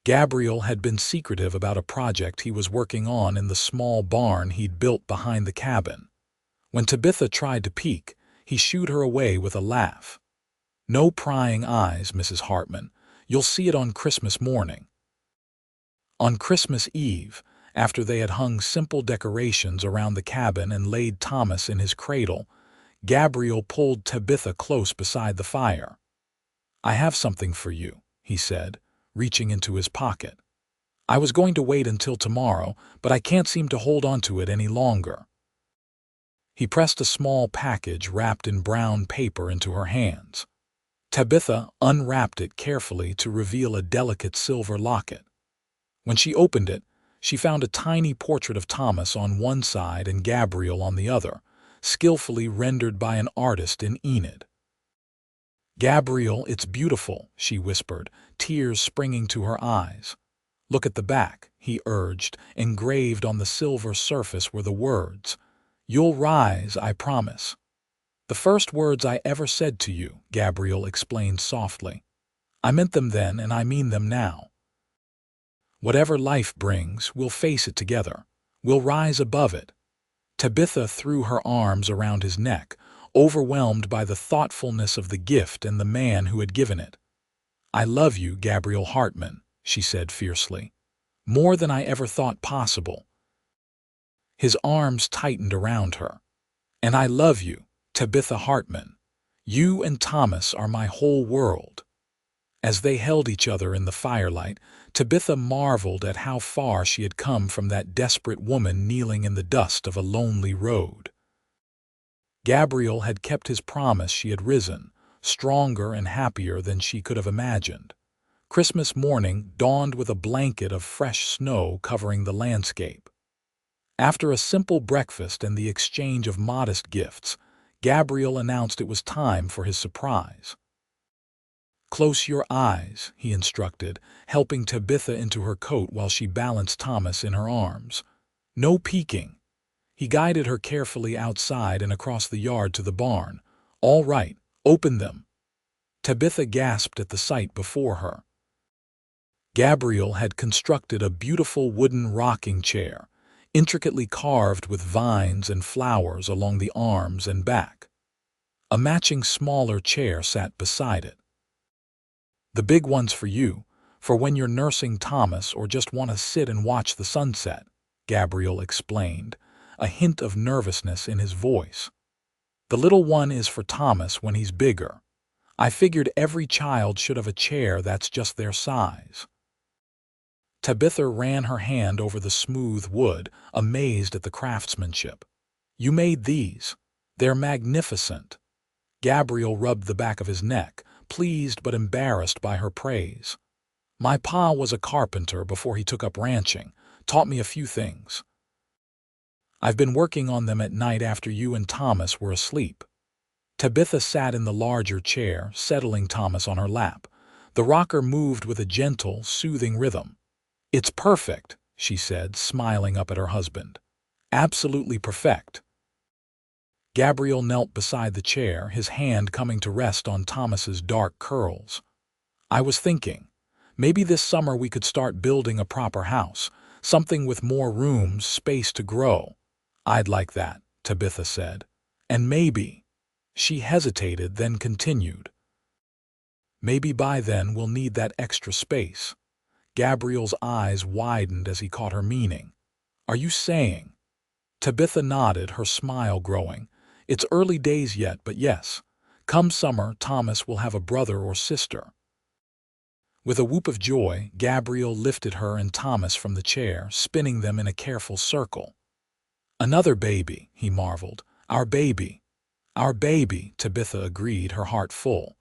Gabriel had been secretive about a project he was working on in the small barn he'd built behind the cabin. When Tabitha tried to peek, he shooed her away with a laugh. "No prying eyes, Mrs. Hartman. You'll see it on Christmas morning." On Christmas Eve, after they had hung simple decorations around the cabin and laid Thomas in his cradle, Gabriel pulled Tabitha close beside the fire. "I have something for you," he said, reaching into his pocket. "I was going to wait until tomorrow, but I can't seem to hold on to it any longer." He pressed a small package wrapped in brown paper into her hands. Tabitha unwrapped it carefully to reveal a delicate silver locket. When she opened it, she found a tiny portrait of Thomas on one side and Gabriel on the other, skillfully rendered by an artist in Enid. "Gabriel, it's beautiful," she whispered, tears springing to her eyes. "Look at the back," he urged. Engraved on the silver surface were the words, "You'll rise, I promise." "The first words I ever said to you," Gabriel explained softly. "I meant them then and I mean them now. Whatever life brings, we'll face it together. We'll rise above it." Tabitha threw her arms around his neck, overwhelmed by the thoughtfulness of the gift and the man who had given it. "I love you, Gabriel Hartman," she said fiercely. "More than I ever thought possible." His arms tightened around her. "And I love you, Tabitha Hartman. You and Thomas are my whole world." As they held each other in the firelight, Tabitha marveled at how far she had come from that desperate woman kneeling in the dust of a lonely road. Gabriel had kept his promise. She had risen, stronger and happier than she could have imagined. Christmas morning dawned with a blanket of fresh snow covering the landscape. After a simple breakfast and the exchange of modest gifts, Gabriel announced it was time for his surprise. "Close your eyes," he instructed, helping Tabitha into her coat while she balanced Thomas in her arms. "No peeking." He guided her carefully outside and across the yard to the barn. "All right, open them." Tabitha gasped at the sight before her. Gabriel had constructed a beautiful wooden rocking chair, intricately carved with vines and flowers along the arms and back. A matching smaller chair sat beside it. "The big one's for you, for when you're nursing Thomas or just want to sit and watch the sunset," Gabriel explained, a hint of nervousness in his voice. "The little one is for Thomas when he's bigger. I figured every child should have a chair that's just their size." Tabitha ran her hand over the smooth wood, amazed at the craftsmanship. "You made these. They're magnificent." Gabriel rubbed the back of his neck, pleased but embarrassed by her praise. "My pa was a carpenter before he took up ranching, taught me a few things. I've been working on them at night after you and Thomas were asleep." Tabitha sat in the larger chair, settling Thomas on her lap. The rocker moved with a gentle, soothing rhythm. "It's perfect," she said, smiling up at her husband. "Absolutely perfect." Gabriel knelt beside the chair, his hand coming to rest on Thomas's dark curls. "I was thinking, maybe this summer we could start building a proper house, something with more rooms, space to grow." "I'd like that," Tabitha said. "And maybe—" She hesitated, then continued. "Maybe by then we'll need that extra space." Gabriel's eyes widened as he caught her meaning. "Are you saying—" Tabitha nodded, her smile growing. "It's early days yet, but yes. Come summer, Thomas will have a brother or sister." With a whoop of joy, Gabriel lifted her and Thomas from the chair, spinning them in a careful circle. "Another baby," he marveled. "Our baby." "Our baby," Tabitha agreed, her heart full.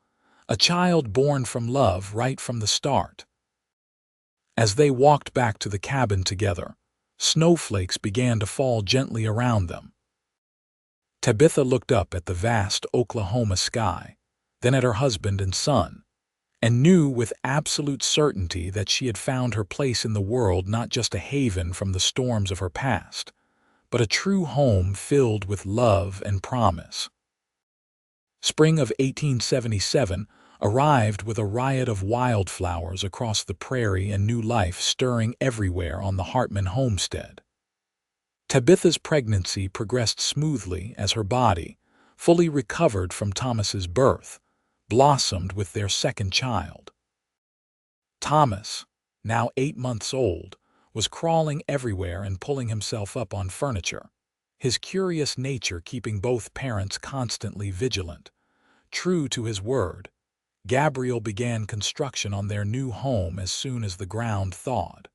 "A child born from love right from the start." As they walked back to the cabin together, snowflakes began to fall gently around them. Tabitha looked up at the vast Oklahoma sky, then at her husband and son, and knew with absolute certainty that she had found her place in the world, not just a haven from the storms of her past, but a true home filled with love and promise. Spring of 1877 arrived with a riot of wildflowers across the prairie and new life stirring everywhere on the Hartman homestead. Tabitha's pregnancy progressed smoothly as her body, fully recovered from Thomas's birth, blossomed with their second child. Thomas, now 8 months old, was crawling everywhere and pulling himself up on furniture, his curious nature keeping both parents constantly vigilant. True to his word, Gabriel began construction on their new home as soon as the ground thawed.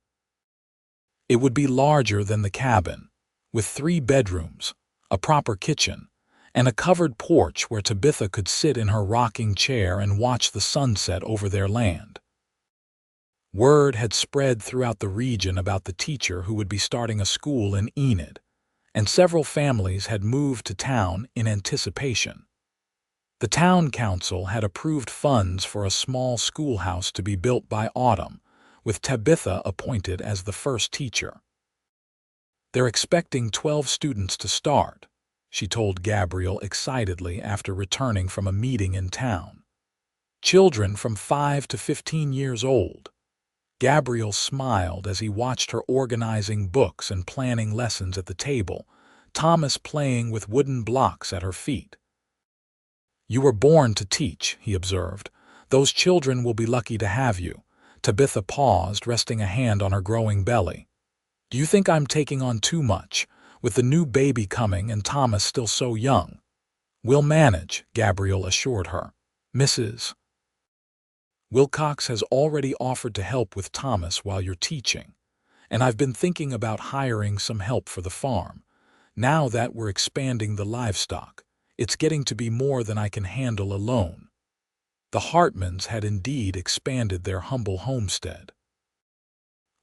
It would be larger than the cabin, with 3 bedrooms, a proper kitchen, and a covered porch where Tabitha could sit in her rocking chair and watch the sunset over their land. Word had spread throughout the region about the teacher who would be starting a school in Enid, and several families had moved to town in anticipation. The town council had approved funds for a small schoolhouse to be built by autumn, with Tabitha appointed as the first teacher. "They're expecting 12 students to start," she told Gabriel excitedly after returning from a meeting in town. "Children from 5 to 15 years old." Gabriel smiled as he watched her organizing books and planning lessons at the table, Thomas playing with wooden blocks at her feet. "You were born to teach," he observed. "Those children will be lucky to have you." Tabitha paused, resting a hand on her growing belly. "Do you think I'm taking on too much, with the new baby coming and Thomas still so young?" "We'll manage," Gabriel assured her. "Mrs. Wilcox has already offered to help with Thomas while you're teaching, and I've been thinking about hiring some help for the farm. Now that we're expanding the livestock, it's getting to be more than I can handle alone." The Hartmans had indeed expanded their humble homestead.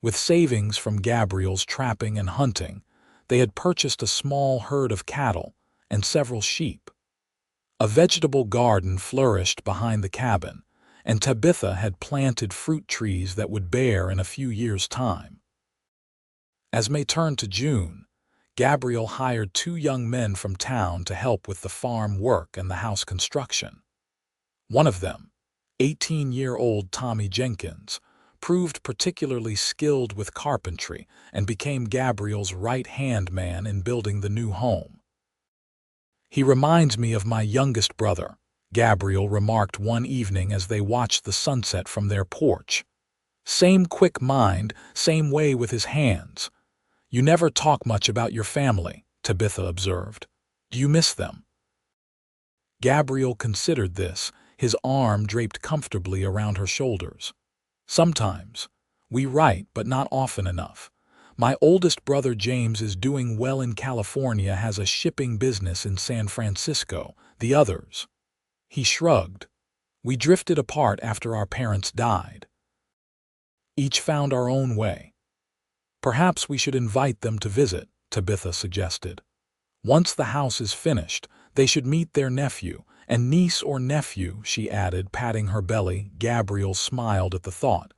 With savings from Gabriel's trapping and hunting, they had purchased a small herd of cattle and several sheep. A vegetable garden flourished behind the cabin, and Tabitha had planted fruit trees that would bear in a few years' time. As May turned to June, Gabriel hired 2 young men from town to help with the farm work and the house construction. One of them, 18-year-old Tommy Jenkins, proved particularly skilled with carpentry and became Gabriel's right-hand man in building the new home. "He reminds me of my youngest brother," Gabriel remarked one evening as they watched the sunset from their porch. "Same quick mind, same way with his hands." "You never talk much about your family," Tabitha observed. "Do you miss them?" Gabriel considered this, his arm draped comfortably around her shoulders. "Sometimes. We write, but not often enough. My oldest brother James is doing well in California, has a shipping business in San Francisco. The others—" He shrugged. "We drifted apart after our parents died. Each found our own way." "Perhaps we should invite them to visit," Tabitha suggested. "Once the house is finished, they should meet their nephew, and niece or nephew," she added, patting her belly. Gabriel smiled at the thought.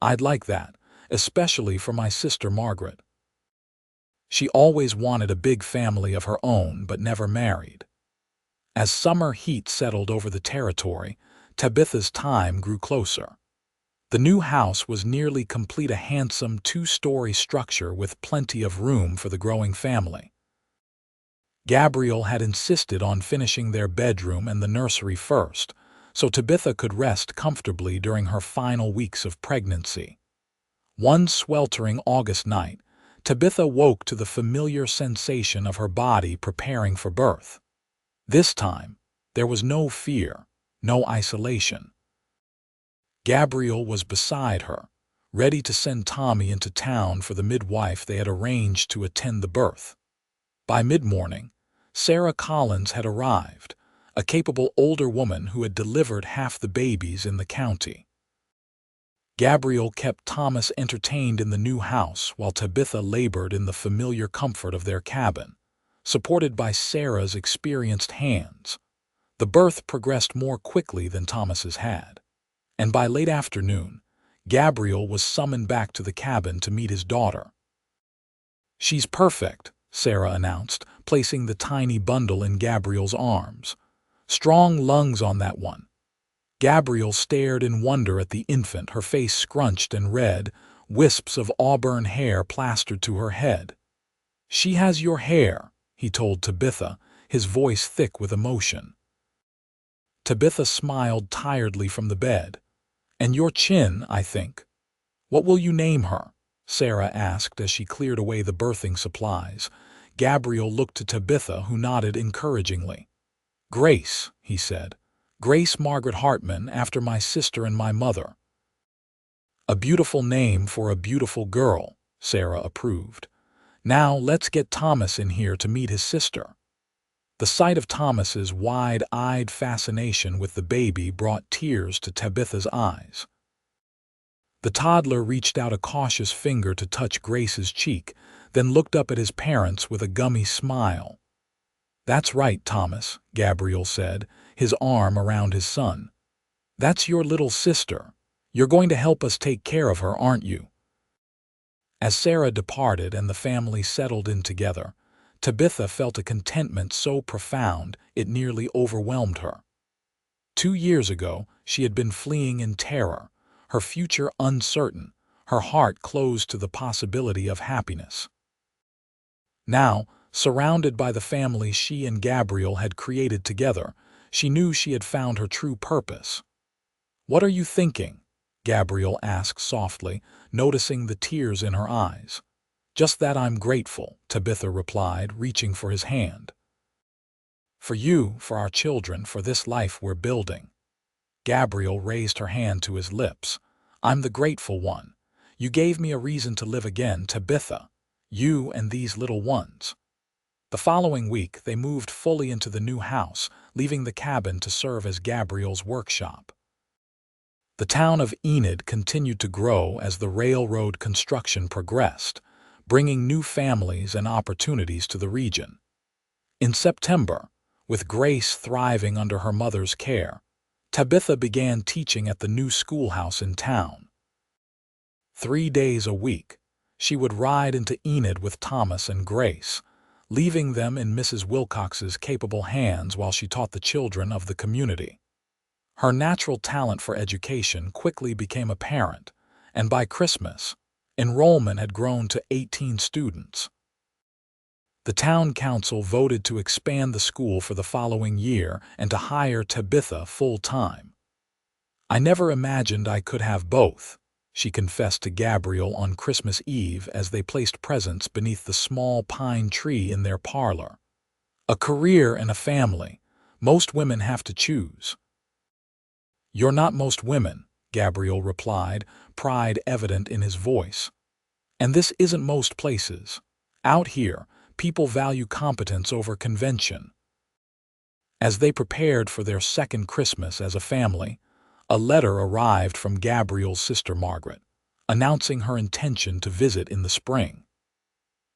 "I'd like that, especially for my sister Margaret. She always wanted a big family of her own but never married." As summer heat settled over the territory, Tabitha's time grew closer. The new house was nearly complete, a handsome 2-story structure with plenty of room for the growing family. Gabriel had insisted on finishing their bedroom and the nursery first, so Tabitha could rest comfortably during her final weeks of pregnancy. One sweltering August night, Tabitha woke to the familiar sensation of her body preparing for birth. This time, there was no fear, no isolation. Gabriel was beside her, ready to send Tommy into town for the midwife they had arranged to attend the birth. By mid-morning, Sarah Collins had arrived, a capable older woman who had delivered half the babies in the county. Gabriel kept Thomas entertained in the new house while Tabitha labored in the familiar comfort of their cabin, supported by Sarah's experienced hands. The birth progressed more quickly than Thomas's had, and by late afternoon, Gabriel was summoned back to the cabin to meet his daughter. "She's perfect," Sarah announced, placing the tiny bundle in Gabriel's arms. "Strong lungs on that one." Gabriel stared in wonder at the infant, her face scrunched and red, wisps of auburn hair plastered to her head. "She has your hair," he told Tabitha, his voice thick with emotion. Tabitha smiled tiredly from the bed. "And your chin, I think." "What will you name her?" Sarah asked as she cleared away the birthing supplies. Gabriel looked to Tabitha, who nodded encouragingly. "Grace," he said. "Grace Margaret Hartman, after my sister and my mother." "A beautiful name for a beautiful girl," Sarah approved. "Now let's get Thomas in here to meet his sister." The sight of Thomas's wide-eyed fascination with the baby brought tears to Tabitha's eyes. The toddler reached out a cautious finger to touch Grace's cheek, then looked up at his parents with a gummy smile. "That's right, Thomas," Gabriel said, his arm around his son. "That's your little sister. You're going to help us take care of her, aren't you?" As Sarah departed and the family settled in together, Tabitha felt a contentment so profound it nearly overwhelmed her. 2 years ago, she had been fleeing in terror, her future uncertain, her heart closed to the possibility of happiness. Now, surrounded by the family she and Gabriel had created together, she knew she had found her true purpose. "What are you thinking?" Gabriel asked softly, noticing the tears in her eyes. "Just that I'm grateful," Tabitha replied, reaching for his hand. "For you, for our children, for this life we're building." Gabriel raised her hand to his lips. I'm the grateful one. You gave me a reason to live again, Tabitha. You and these little ones. The following week, they moved fully into the new house, leaving the cabin to serve as Gabriel's workshop. The town of Enid continued to grow as the railroad construction progressed, bringing new families and opportunities to the region. In September, with Grace thriving under her mother's care, Tabitha began teaching at the new schoolhouse in town. 3 days a week, she would ride into Enid with Thomas and Grace, leaving them in Mrs. Wilcox's capable hands while she taught the children of the community. Her natural talent for education quickly became apparent, and by Christmas, enrollment had grown to 18 students. The town council voted to expand the school for the following year and to hire Tabitha full-time. I never imagined I could have both, she confessed to Gabriel on Christmas Eve as they placed presents beneath the small pine tree in their parlor. A career and a family. Most women have to choose. You're not most women, Gabriel replied, pride evident in his voice. And this isn't most places. Out here, people value competence over convention. As they prepared for their second Christmas as a family, a letter arrived from Gabriel's sister Margaret, announcing her intention to visit in the spring.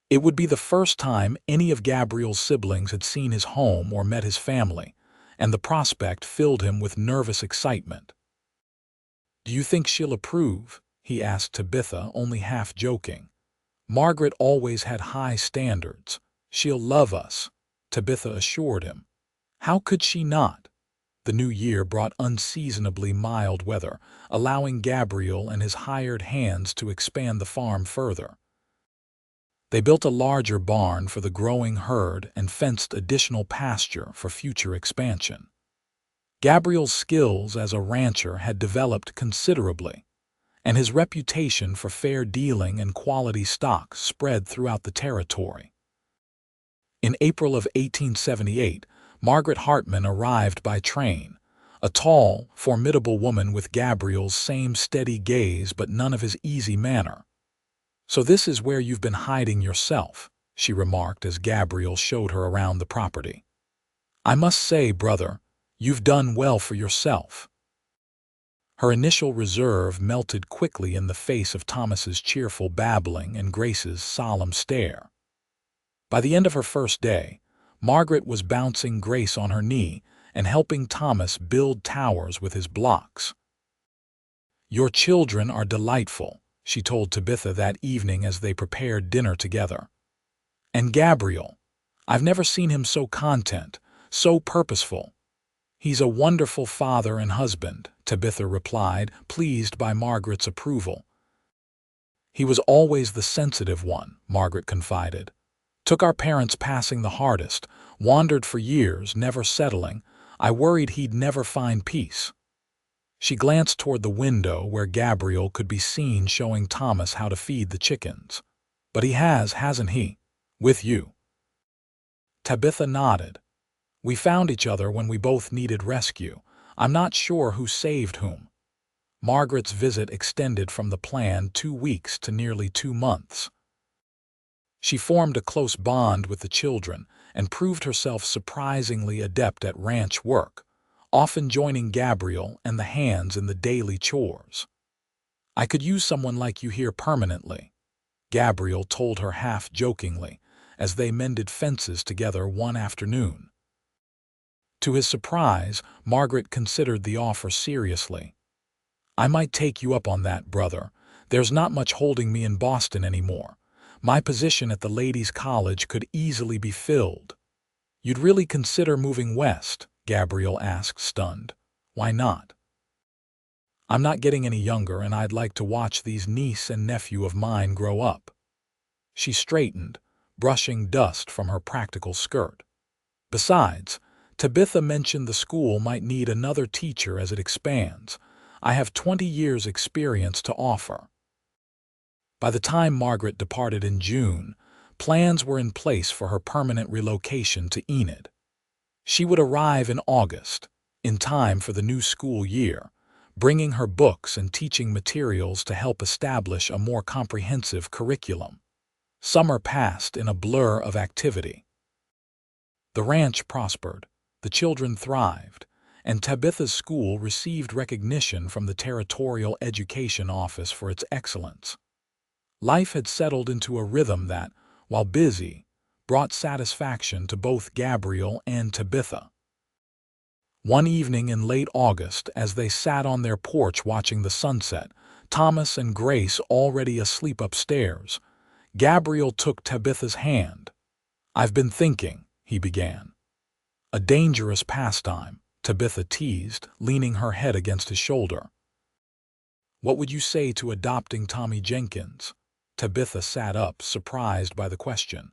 It would be the first time any of Gabriel's siblings had seen his home or met his family, and the prospect filled him with nervous excitement. Do you think she'll approve? He asked Tabitha, only half joking. Margaret always had high standards. She'll love us, Tabitha assured him. How could she not? The new year brought unseasonably mild weather, allowing Gabriel and his hired hands to expand the farm further. They built a larger barn for the growing herd and fenced additional pasture for future expansion. Gabriel's skills as a rancher had developed considerably, and his reputation for fair dealing and quality stock spread throughout the territory. In April of 1878, Margaret Hartman arrived by train, a tall, formidable woman with Gabriel's same steady gaze but none of his easy manner. So this is where you've been hiding yourself, she remarked as Gabriel showed her around the property. I must say, brother, you've done well for yourself. Her initial reserve melted quickly in the face of Thomas's cheerful babbling and Grace's solemn stare. By the end of her first day, Margaret was bouncing Grace on her knee and helping Thomas build towers with his blocks. Your children are delightful, she told Tabitha that evening as they prepared dinner together. And Gabriel, I've never seen him so content, so purposeful. He's a wonderful father and husband, Tabitha replied, pleased by Margaret's approval. He was always the sensitive one, Margaret confided. Took our parents passing the hardest, wandered for years, never settling. I worried he'd never find peace. She glanced toward the window where Gabriel could be seen showing Thomas how to feed the chickens. But he has, hasn't he? With you. Tabitha nodded. We found each other when we both needed rescue. I'm not sure who saved whom. Margaret's visit extended from the planned 2 weeks to nearly 2 months. She formed a close bond with the children and proved herself surprisingly adept at ranch work, often joining Gabriel and the hands in the daily chores. I could use someone like you here permanently, Gabriel told her half-jokingly as they mended fences together one afternoon. To his surprise, Margaret considered the offer seriously. I might take you up on that, brother. There's not much holding me in Boston anymore. My position at the ladies' college could easily be filled. You'd really consider moving west? Gabriel asked, stunned. Why not? I'm not getting any younger, and I'd like to watch these niece and nephew of mine grow up. She straightened, brushing dust from her practical skirt. Besides, Tabitha mentioned the school might need another teacher as it expands. I have 20 years' experience to offer. By the time Margaret departed in June, plans were in place for her permanent relocation to Enid. She would arrive in August, in time for the new school year, bringing her books and teaching materials to help establish a more comprehensive curriculum. Summer passed in a blur of activity. The ranch prospered, the children thrived, and Tabitha's school received recognition from the Territorial Education Office for its excellence. Life had settled into a rhythm that, while busy, brought satisfaction to both Gabriel and Tabitha. One evening in late August, as they sat on their porch watching the sunset, Thomas and Grace already asleep upstairs, Gabriel took Tabitha's hand. "I've been thinking," he began. "A dangerous pastime," Tabitha teased, leaning her head against his shoulder. "What would you say to adopting Tommy Jenkins?" Tabitha sat up, surprised by the question.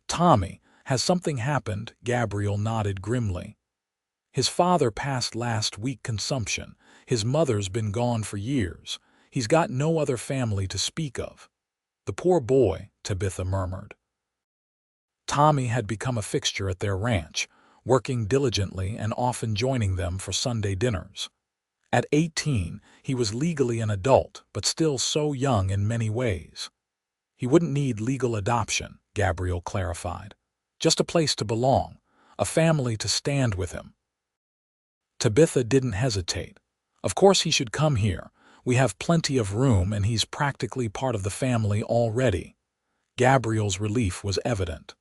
"Tommy, has something happened?" Gabriel nodded grimly. "His father passed last week consumption. His mother's been gone for years. He's got no other family to speak of." "The poor boy," Tabitha murmured. Tommy had become a fixture at their ranch, working diligently and often joining them for Sunday dinners. At 18, he was legally an adult, but still so young in many ways. "He wouldn't need legal adoption," Gabriel clarified. "Just a place to belong, a family to stand with him." Tabitha didn't hesitate. "Of course he should come here. We have plenty of room and he's practically part of the family already." Gabriel's relief was evident.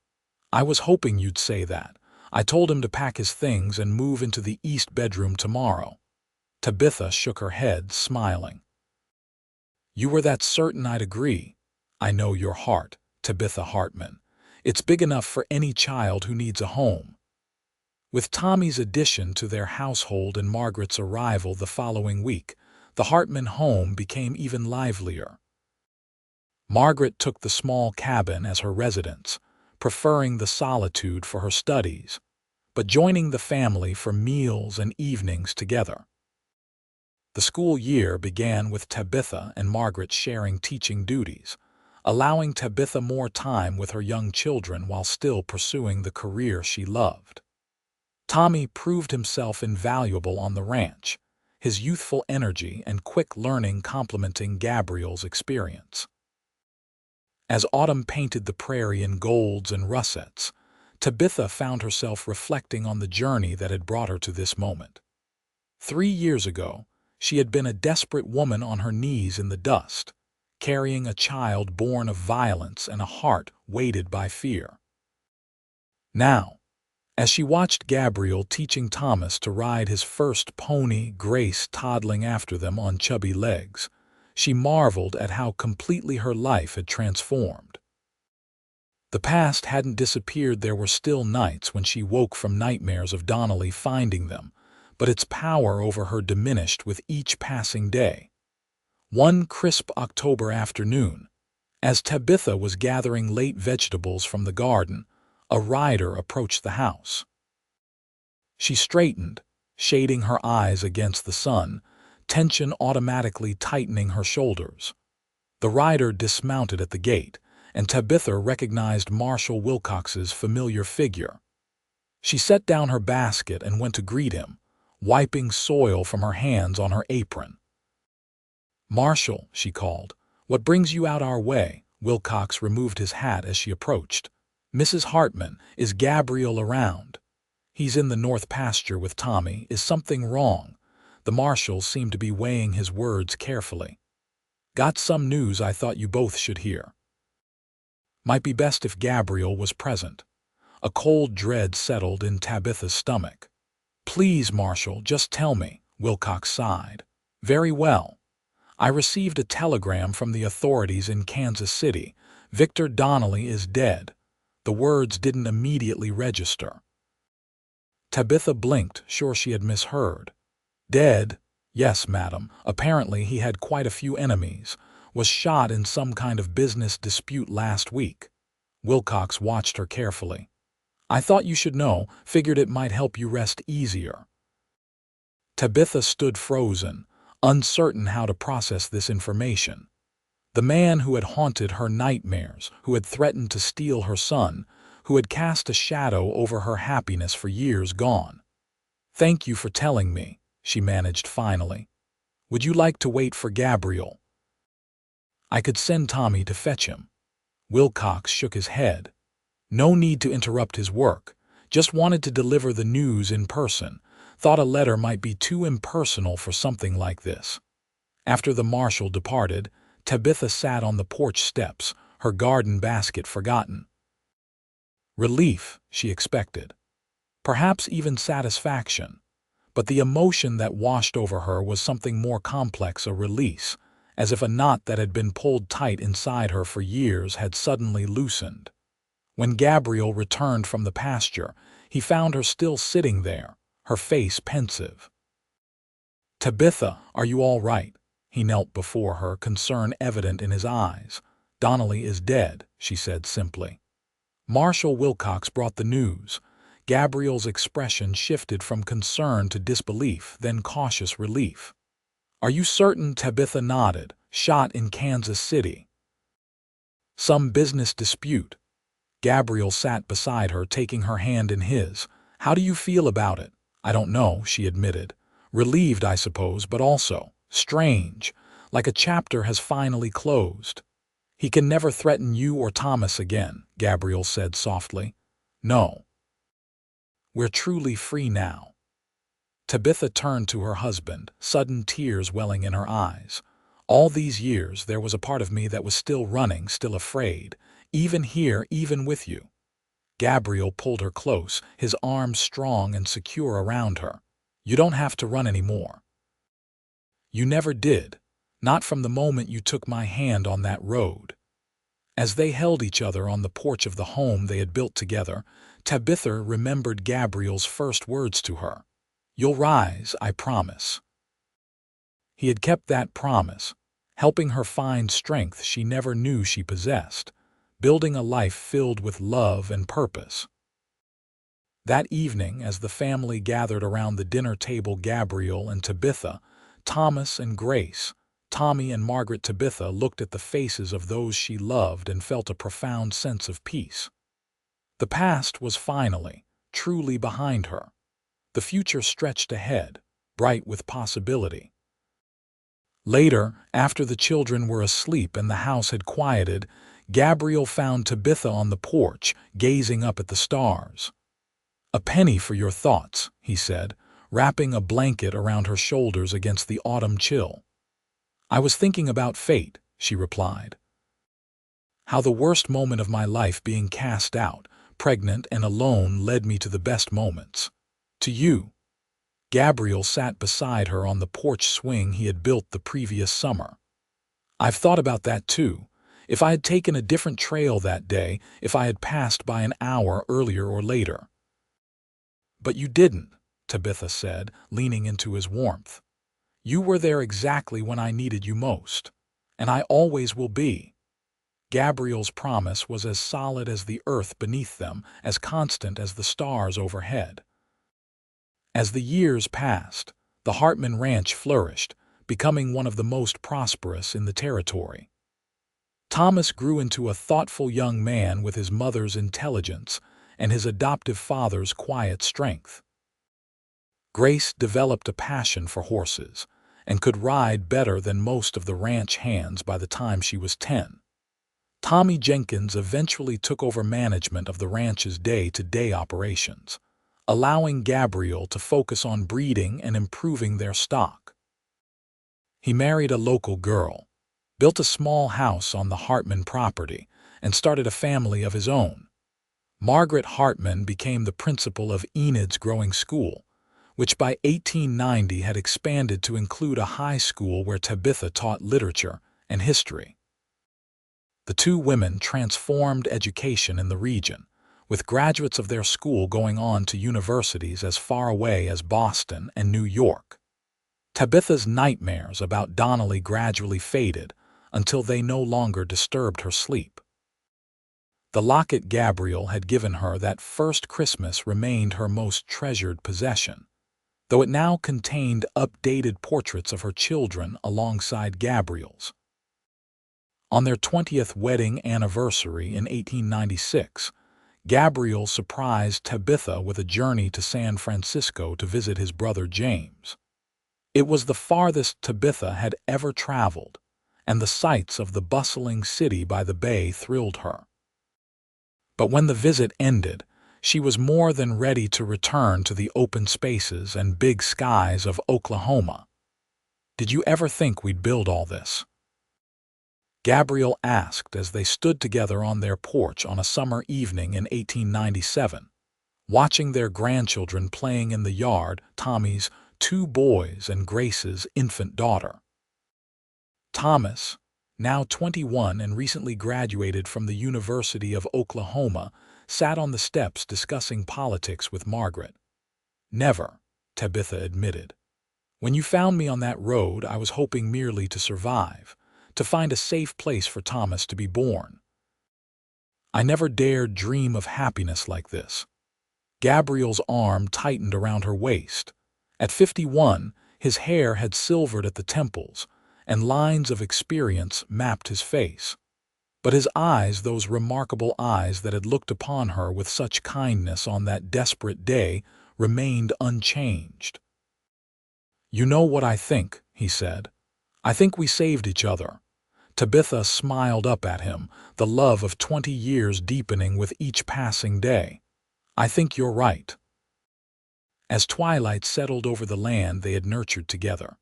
"I was hoping you'd say that. I told him to pack his things and move into the east bedroom tomorrow." Tabitha shook her head, smiling. "You were that certain I'd agree. I know your heart, Tabitha Hartman. It's big enough for any child who needs a home." With Tommy's addition to their household and Margaret's arrival the following week, the Hartman home became even livelier. Margaret took the small cabin as her residence, preferring the solitude for her studies, but joining the family for meals and evenings together. The school year began with Tabitha and Margaret sharing teaching duties, allowing Tabitha more time with her young children while still pursuing the career she loved. Tommy proved himself invaluable on the ranch, his youthful energy and quick learning complementing Gabriel's experience. As autumn painted the prairie in golds and russets, Tabitha found herself reflecting on the journey that had brought her to this moment. 3 years ago, she had been a desperate woman on her knees in the dust, carrying a child born of violence and a heart weighted by fear. Now, as she watched Gabriel teaching Thomas to ride his first pony, Grace toddling after them on chubby legs, she marveled at how completely her life had transformed. The past hadn't disappeared. There were still nights when she woke from nightmares of Donnelly finding them, but its power over her diminished with each passing day. One crisp October afternoon, as Tabitha was gathering late vegetables from the garden, a rider approached the house. She straightened, shading her eyes against the sun, tension automatically tightening her shoulders. The rider dismounted at the gate, and Tabitha recognized Marshall Wilcox's familiar figure. She set down her basket and went to greet him, wiping soil from her hands on her apron. "Marshall," she called, "what brings you out our way?" Wilcox removed his hat as she approached. "Mrs. Hartman, is Gabriel around?" "He's in the north pasture with Tommy. Is something wrong?" The marshal seemed to be weighing his words carefully. "Got some news I thought you both should hear." Might be best if Gabriel was present. A cold dread settled in Tabitha's stomach. "Please, Marshal, just tell me," Wilcox sighed. "Very well. I received a telegram from the authorities in Kansas City. Victor Donnelly is dead." The words didn't immediately register. Tabitha blinked, sure she had misheard. "Dead? Yes, madam. Apparently he had quite a few enemies. Was shot in some kind of business dispute last week." Wilcox watched her carefully. "I thought you should know, figured it might help you rest easier." Tabitha stood frozen, uncertain how to process this information. The man who had haunted her nightmares, who had threatened to steal her son, who had cast a shadow over her happiness for years gone. "Thank you for telling me," she managed finally. "Would you like to wait for Gabriel? I could send Tommy to fetch him." Wilcox shook his head. No need to interrupt his work. Just wanted to deliver the news in person. Thought a letter might be too impersonal for something like this. After the marshal departed, Tabitha sat on the porch steps, her garden basket forgotten. Relief, she expected. Perhaps even satisfaction. But the emotion that washed over her was something more complex, a release, as if a knot that had been pulled tight inside her for years had suddenly loosened. When Gabriel returned from the pasture, he found her still sitting there, her face pensive. "Tabitha, are you all right?" He knelt before her, concern evident in his eyes. "Donnelly is dead," she said simply. Marshal Wilcox brought the news. Gabriel's expression shifted from concern to disbelief, then cautious relief. "Are you certain?" Tabitha nodded. "Shot in Kansas City." "Some business dispute?" Gabriel sat beside her, taking her hand in his. "How do you feel about it?" "I don't know," she admitted. "Relieved, I suppose, but also strange, like a chapter has finally closed." "He can never threaten you or Thomas again," Gabriel said softly. "No. We're truly free now." Tabitha turned to her husband, sudden tears welling in her eyes. "All these years there was a part of me that was still running, still afraid, even here, even with you." Gabriel pulled her close, his arms strong and secure around her. "You don't have to run anymore. You never did, not from the moment you took my hand on that road." As they held each other on the porch of the home they had built together, Tabitha remembered Gabriel's first words to her. "You'll rise, I promise." He had kept that promise, helping her find strength she never knew she possessed, building a life filled with love and purpose. That evening, as the family gathered around the dinner table, Gabriel and Tabitha, Thomas and Grace, Tommy and Margaret, Tabitha looked at the faces of those she loved and felt a profound sense of peace. The past was finally, truly behind her. The future stretched ahead, bright with possibility. Later, after the children were asleep and the house had quieted, Gabriel found Tabitha on the porch, gazing up at the stars. "A penny for your thoughts," he said, wrapping a blanket around her shoulders against the autumn chill. "I was thinking about fate," she replied. "How the worst moment of my life, being cast out, pregnant and alone, led me to the best moments. To you." Gabriel sat beside her on the porch swing he had built the previous summer. "I've thought about that too. If I had taken a different trail that day, if I had passed by an hour earlier or later." "But you didn't," Tabitha said, leaning into his warmth. "You were there exactly when I needed you most. And I always will be." Gabriel's promise was as solid as the earth beneath them, as constant as the stars overhead. As the years passed, the Hartman ranch flourished, becoming one of the most prosperous in the territory. Thomas grew into a thoughtful young man with his mother's intelligence and his adoptive father's quiet strength. Grace developed a passion for horses and could ride better than most of the ranch hands by the time she was 10. Tommy Jenkins eventually took over management of the ranch's day-to-day operations, allowing Gabriel to focus on breeding and improving their stock. He married a local girl, built a small house on the Hartman property, and started a family of his own. Margaret Hartman became the principal of Enid's growing school, which by 1890 had expanded to include a high school where Tabitha taught literature and history. The two women transformed education in the region, with graduates of their school going on to universities as far away as Boston and New York. Tabitha's nightmares about Donnelly gradually faded until they no longer disturbed her sleep. The locket Gabriel had given her that first Christmas remained her most treasured possession, though it now contained updated portraits of her children alongside Gabriel's. On their 20th wedding anniversary in 1896, Gabriel surprised Tabitha with a journey to San Francisco to visit his brother James. It was the farthest Tabitha had ever traveled, and the sights of the bustling city by the bay thrilled her. But when the visit ended, she was more than ready to return to the open spaces and big skies of Oklahoma. "Did you ever think we'd build all this?" Gabriel asked as they stood together on their porch on a summer evening in 1897, watching their grandchildren playing in the yard, Tommy's 2 boys and Grace's infant daughter. Thomas, now 21 and recently graduated from the University of Oklahoma, sat on the steps discussing politics with Margaret. "Never," Tabitha admitted. "When you found me on that road, I was hoping merely to survive, to find a safe place for Thomas to be born. I never dared dream of happiness like this." Gabriel's arm tightened around her waist. At 51, his hair had silvered at the temples, and lines of experience mapped his face. But his eyes, those remarkable eyes that had looked upon her with such kindness on that desperate day, remained unchanged. "You know what I think," he said. "I think we saved each other." Tabitha smiled up at him, the love of 20 years deepening with each passing day. "I think you're right." As twilight settled over the land they had nurtured together,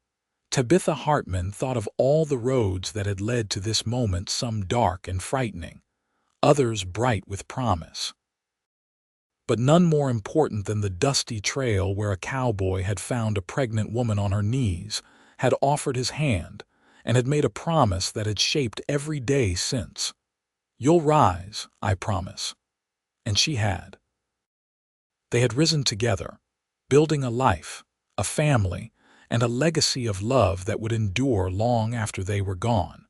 Tabitha Hartman thought of all the roads that had led to this moment, some dark and frightening, others bright with promise. But none more important than the dusty trail where a cowboy had found a pregnant woman on her knees, had offered his hand, and had made a promise that had shaped every day since. "You'll rise, I promise." And she had. They had risen together, building a life, a family, and a legacy of love that would endure long after they were gone.